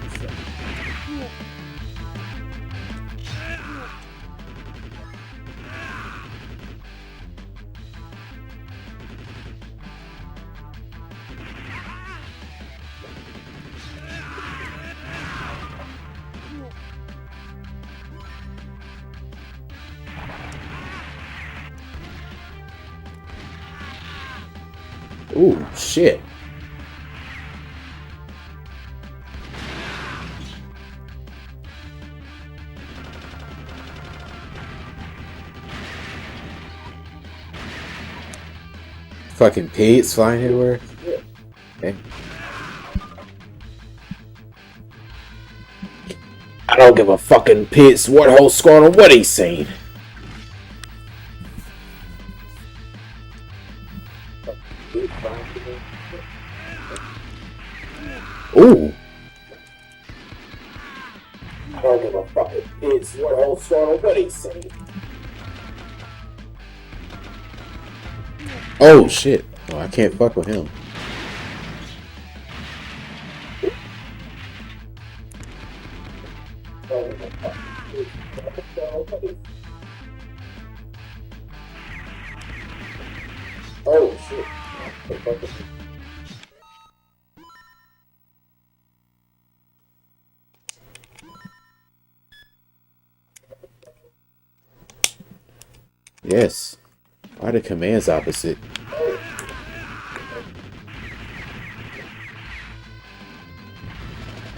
Ooh, shit. Fucking pigs flying everywhere. Okay. I don't give a fucking piss what whole score on what he's saying. Ooh. I don't give a fucking piss what whole score on what he's saying. Oh shit. Oh, I can't fuck with him. Oh shit. Yes. Why are the commands opposite?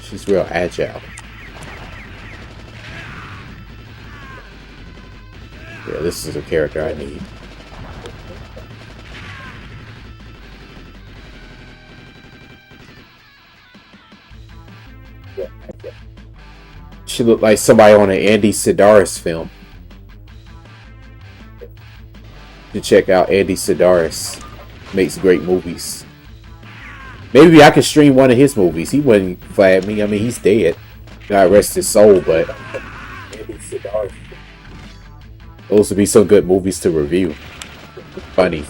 She's real agile. Yeah, this is a character I need. She looked like somebody on an Andy Sidaris film. To check out Andy Sidaris. Makes great movies. Maybe I could stream one of his movies. He wouldn't flag me. I mean, he's dead. God rest his soul, but Andy Sidaris. Those would be some good movies to review. Funny.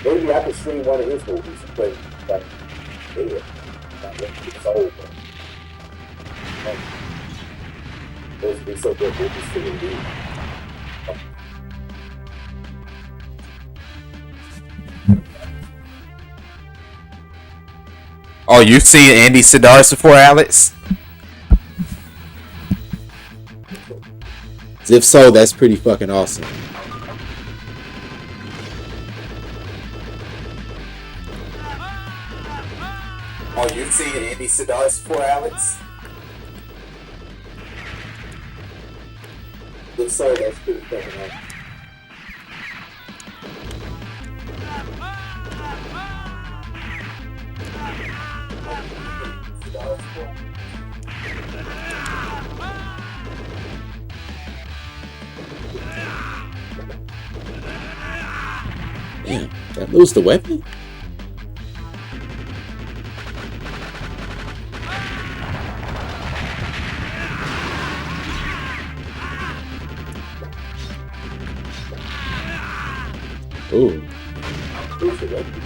Maybe I could stream one of his movies, but dead. God rest his soul, but those would be some good movies to review. Oh, you've seen Andy Sidaris before, Alex? If so, that's pretty fucking awesome. Oh, you've seen Andy Sidaris before, Alex? If so, that's pretty fucking awesome. Damn, did I lose the weapon? Ooh. Lose the weapon.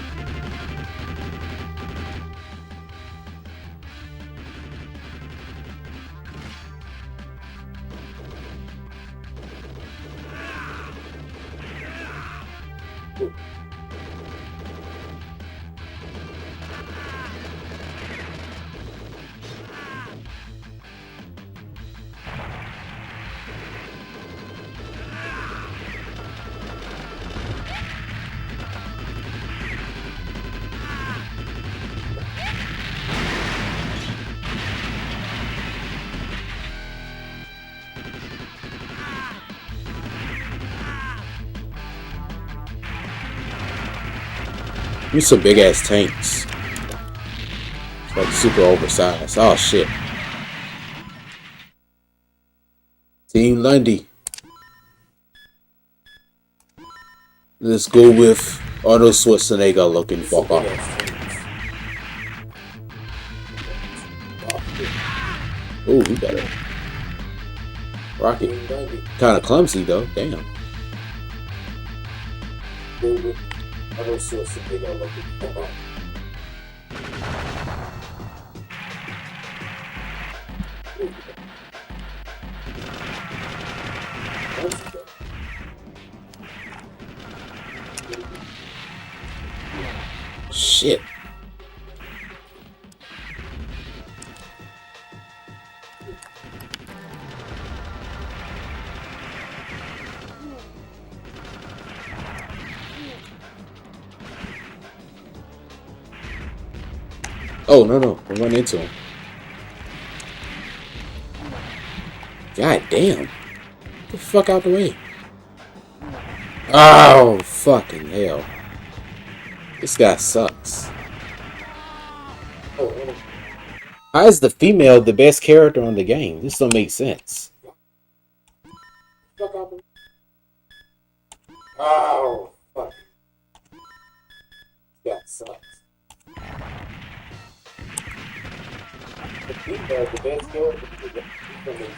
These some big ass tanks. It's like super oversized. Oh shit. Team Lundy. Let's go with Arnold Schwarzenegger looking fucker. Ooh, he got it. Rocky. Kinda clumsy though, damn. Arnold Schwarzenegger looking fucker. Shit. Oh no no! I run into him. God damn! Get the fuck out the way! Oh fucking hell! This guy sucks. How is the female the best character on the game? This don't make sense. Oh fuck! This guy sucks. The female the best character on the game. This don't make sense.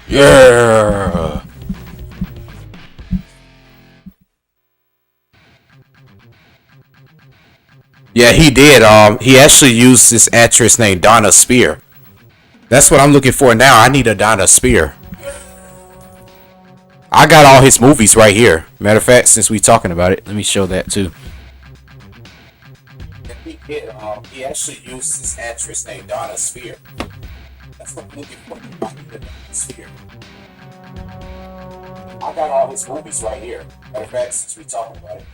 Yeah. Yeah, he did. He actually used this actress named Donna Spear. That's what I'm looking for now. I need a Donna Spear. I got all his movies right here. Matter of fact, since we talking about it, let me show that too. He did. He actually used this actress named Donna Spear. That's what I'm looking for. I need a Donna Spear. I got all his movies right here. Matter of fact, since we talking about it.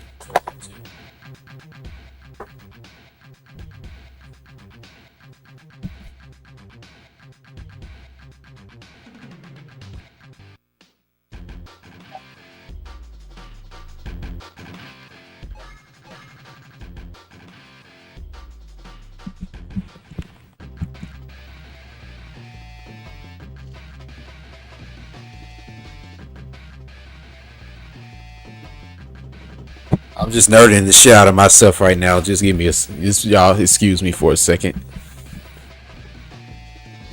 I'm just nerding the shit out of myself right now. Just give me just y'all excuse me for a second.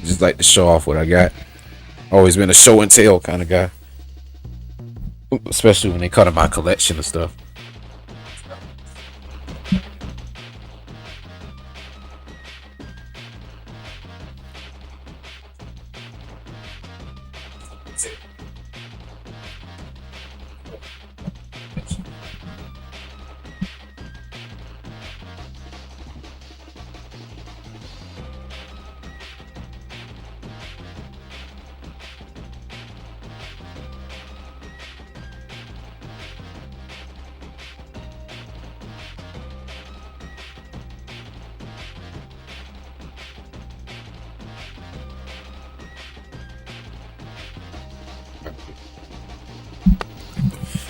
Just like to show off what I got. Always been a show and tell kind of guy. Especially when they cut in my collection of stuff.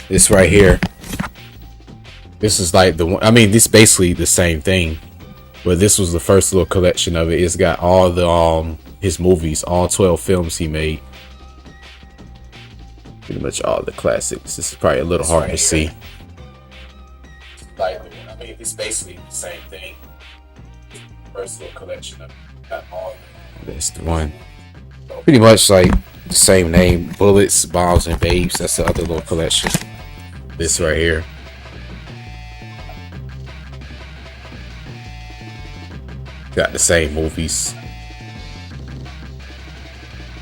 This right here. This is like the one. I mean, this basically the same thing, but this was the first little collection of it. It's got all the his movies, all 12 films he made. Pretty much all the classics. This is probably a little hard to see. Like, I mean, it's basically the same thing. First little collection of it. Got all. That's the one. Pretty much like the same name. Bullets, Bombs, and Babes. That's the other little collection. This right here. Got the same movies.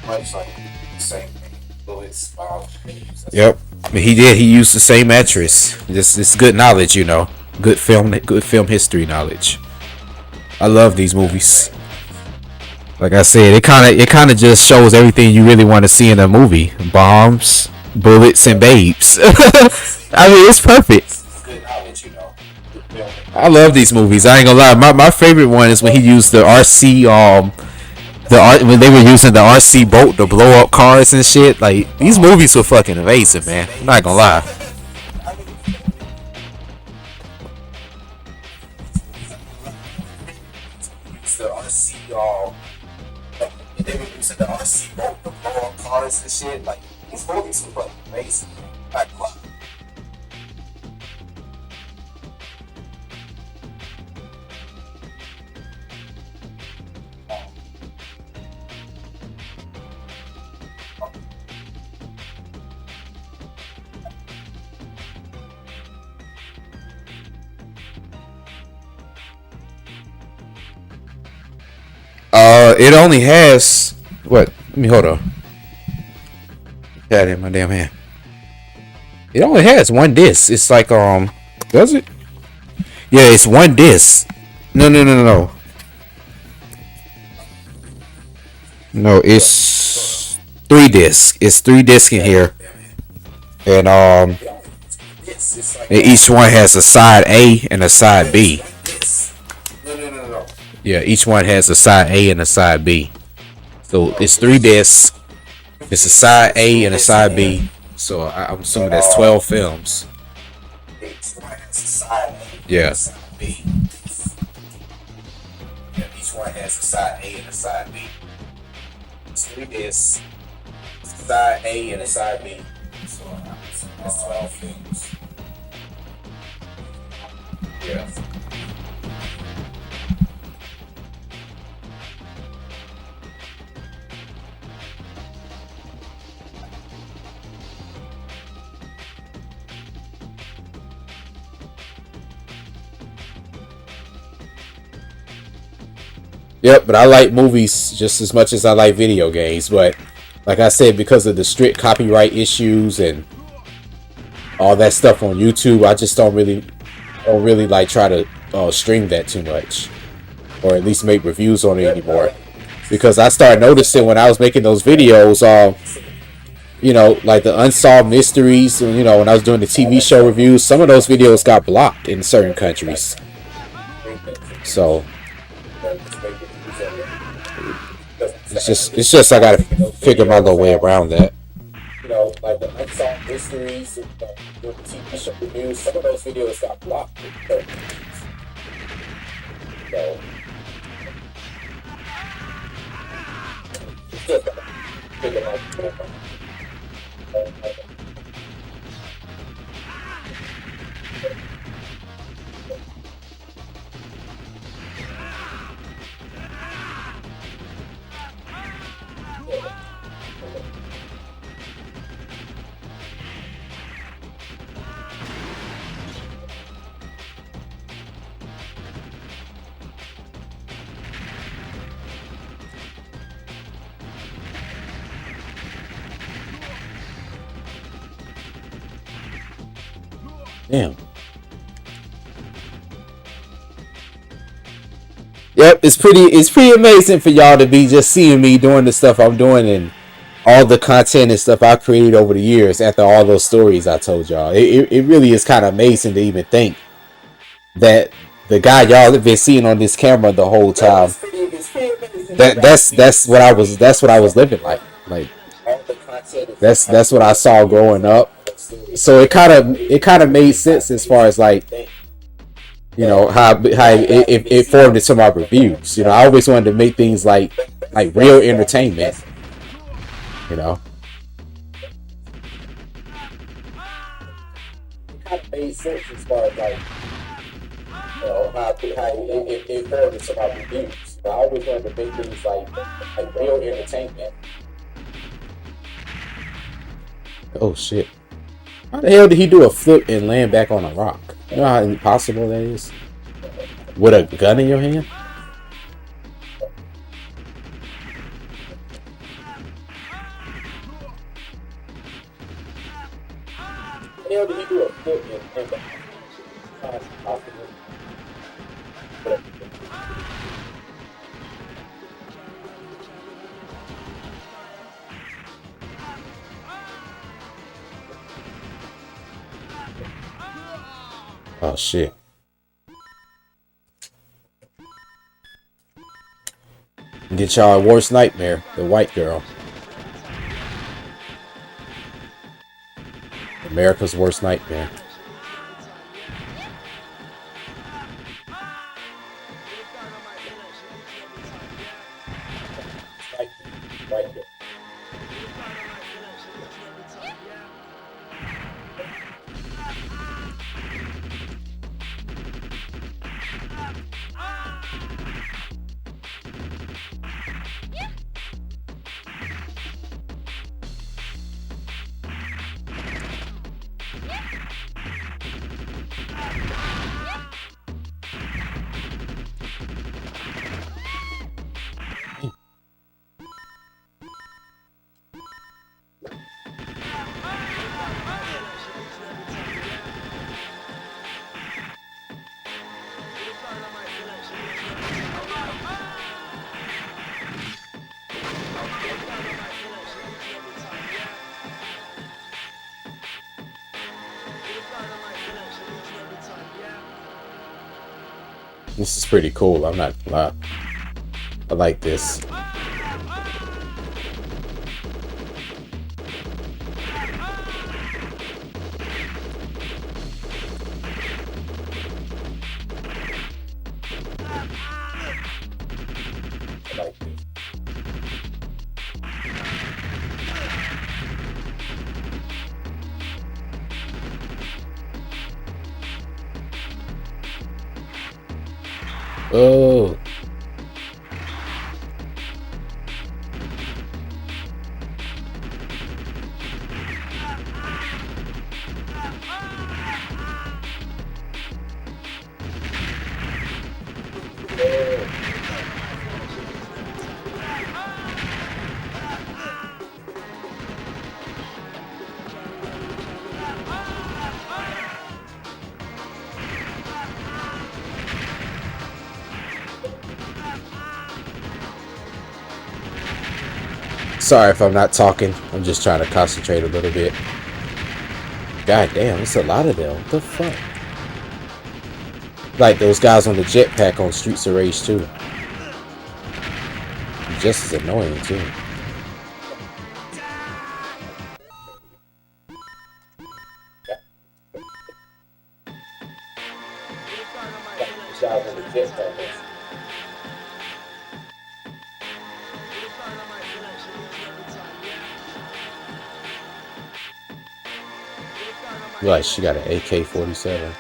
Much like the same thing. Bullets, Bombs, Babes. Yep. He did. He used the same actress. This good knowledge, you know. Good film history knowledge. I love these movies. Like I said, it kind of just shows everything you really want to see in a movie. Bombs, bullets, and babes. I mean, it's perfect. I love these movies. I ain't gonna lie. My favorite one is when he used the RC when they were using the RC boat to blow up cars and shit. Like, these movies were fucking amazing, man. I'm not gonna lie. The RC they were using the RC boat to blow up cars and shit. Like, these movies were fucking amazing. Like, what? It only has what? Let me hold on. Got it in my damn hand. It only has one disc. It's like does it? Yeah, it's one disc. No, no, no, no, no. No, it's three discs. It's three discs in here, and each one has a side A and a side B. Yeah, each one has a side A and a side B. So it's three discs. It's a side A and a side B. So I'm assuming that's 12 films. Yeah. Each one has a side A and a side B. It's three discs, side A and a side B. So that's 12 films. Yeah. Yep, but I like movies just as much as I like video games. But like I said, because of the strict copyright issues and all that stuff on YouTube, I just don't really like try to stream that too much, or at least make reviews on it anymore. Because I started noticing when I was making those videos, like the unsolved mysteries, when I was doing the TV show reviews, some of those videos got blocked in certain countries. So it's just I gotta figure my little way around that. Like the unsolved mysteries, the TV show reviews, some of those videos got blocked. So it's just figure my way around. Damn. Yep, it's pretty amazing for y'all to be just seeing me doing the stuff I'm doing and all the content and stuff I created over the years after all those stories I told y'all. It really is kind of amazing to even think that the guy y'all have been seeing on this camera the whole time, that's what I was living like. Like that's what I saw growing up. So it kind of made sense as far as like how it formed into my reviews. I always wanted to make things like real entertainment. It kind of made sense as far as like how it formed into my reviews. I always wanted to make things like real entertainment. Oh shit. How the hell did he do a flip and land back on a rock? You know how impossible that is? With a gun in your hand? How the hell did he do a flip and land back on a rock? Oh shit. Get y'all worst nightmare, the white girl. America's worst nightmare. This is pretty cool. I'm not gonna lie. I like this. Oh. Sorry if I'm not talking. I'm just trying to concentrate a little bit. God damn, it's a lot of them. What the fuck? Like those guys on the jetpack on Streets of Rage 2. Just as annoying too. Like she got an AK-47.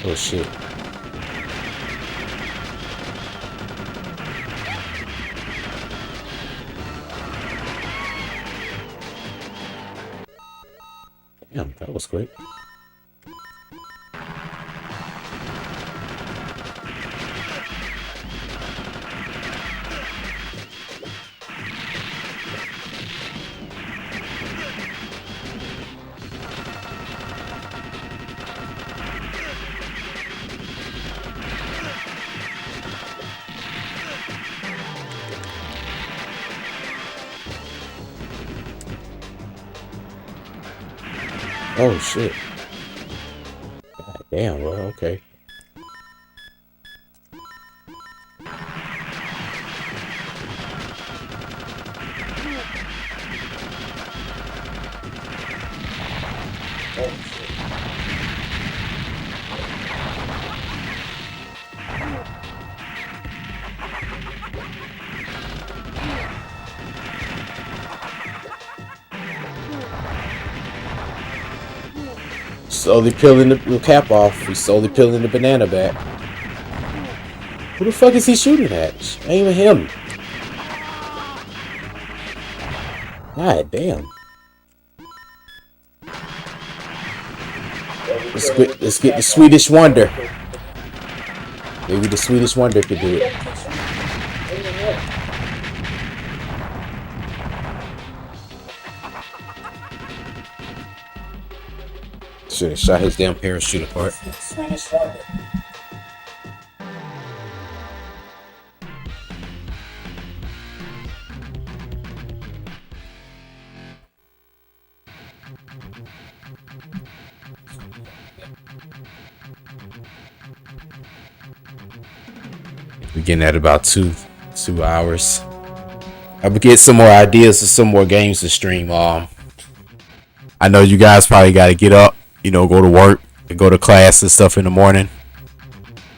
Oh shit. Damn, that was quick. Oh shit. God damn, bro, okay. Slowly peeling the cap off. He's slowly peeling the banana back. Who the fuck is he shooting at? Ain't even him. God damn. Let's get the Swedish Wonder. Maybe the Swedish Wonder could do it. Should have shot his damn parachute apart. We're getting at about two hours. I will get some more ideas of some more games to stream. I know you guys probably got to get up, go to work and go to class and stuff in the morning.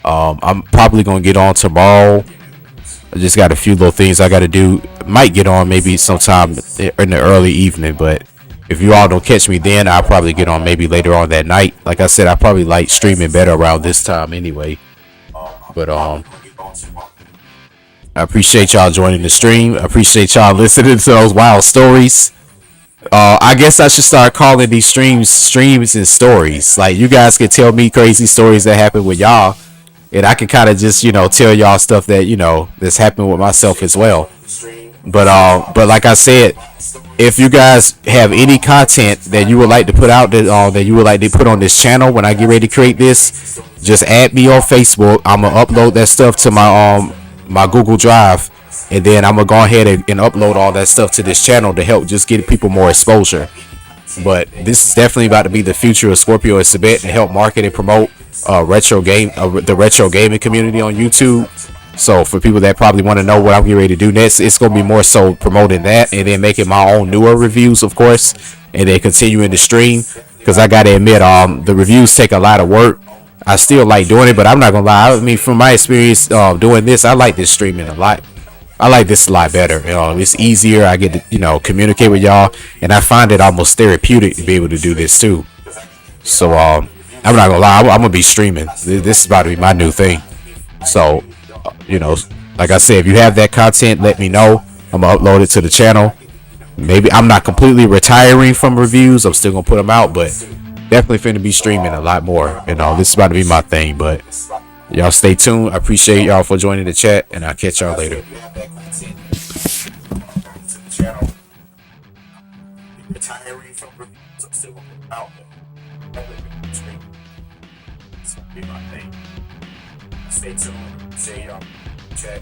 I'm probably gonna get on tomorrow I just got a few little things I got to do. Might get on maybe sometime in the early evening, but if you all don't catch me then, I'll probably get on maybe later on that night. Like I said, I probably like streaming better around this time anyway. But I appreciate y'all joining the stream. I appreciate y'all listening to those wild stories. I guess I should start calling these streams and stories. Like you guys can tell me crazy stories that happen with y'all, and I can kind of just tell y'all stuff that that's happened with myself as well. But like I said, if you guys have any content that you would like to put out that you would like to put on this channel when I get ready to create this, just add me on Facebook. I'm gonna upload that stuff to my Google Drive, and then I'm gonna go ahead and upload all that stuff to this channel to help just get people more exposure. But this is definitely about to be the future of Scorpio&Sebek to help market and promote the retro gaming community on YouTube. So for people that probably want to know what I'm getting ready to do next, it's gonna be more so promoting that, and then making my own newer reviews, of course, and then continuing to stream. Because I gotta admit, the reviews take a lot of work. I still like doing it, but I'm not gonna lie. I mean, from my experience doing this, I like this streaming a lot. I like this a lot better. It's easier. I get to communicate with y'all, and I find it almost therapeutic to be able to do this too. So I'm not gonna lie. I'm gonna be streaming. This is about to be my new thing. So like I said, if you have that content, let me know. I'm gonna upload it to the channel. Maybe I'm not completely retiring from reviews. I'm still gonna put them out, but definitely finna be streaming a lot more. This is about to be my thing. But y'all stay tuned. I appreciate y'all for joining the chat, and I'll catch y'all later. Stay tuned. See y'all. Chat.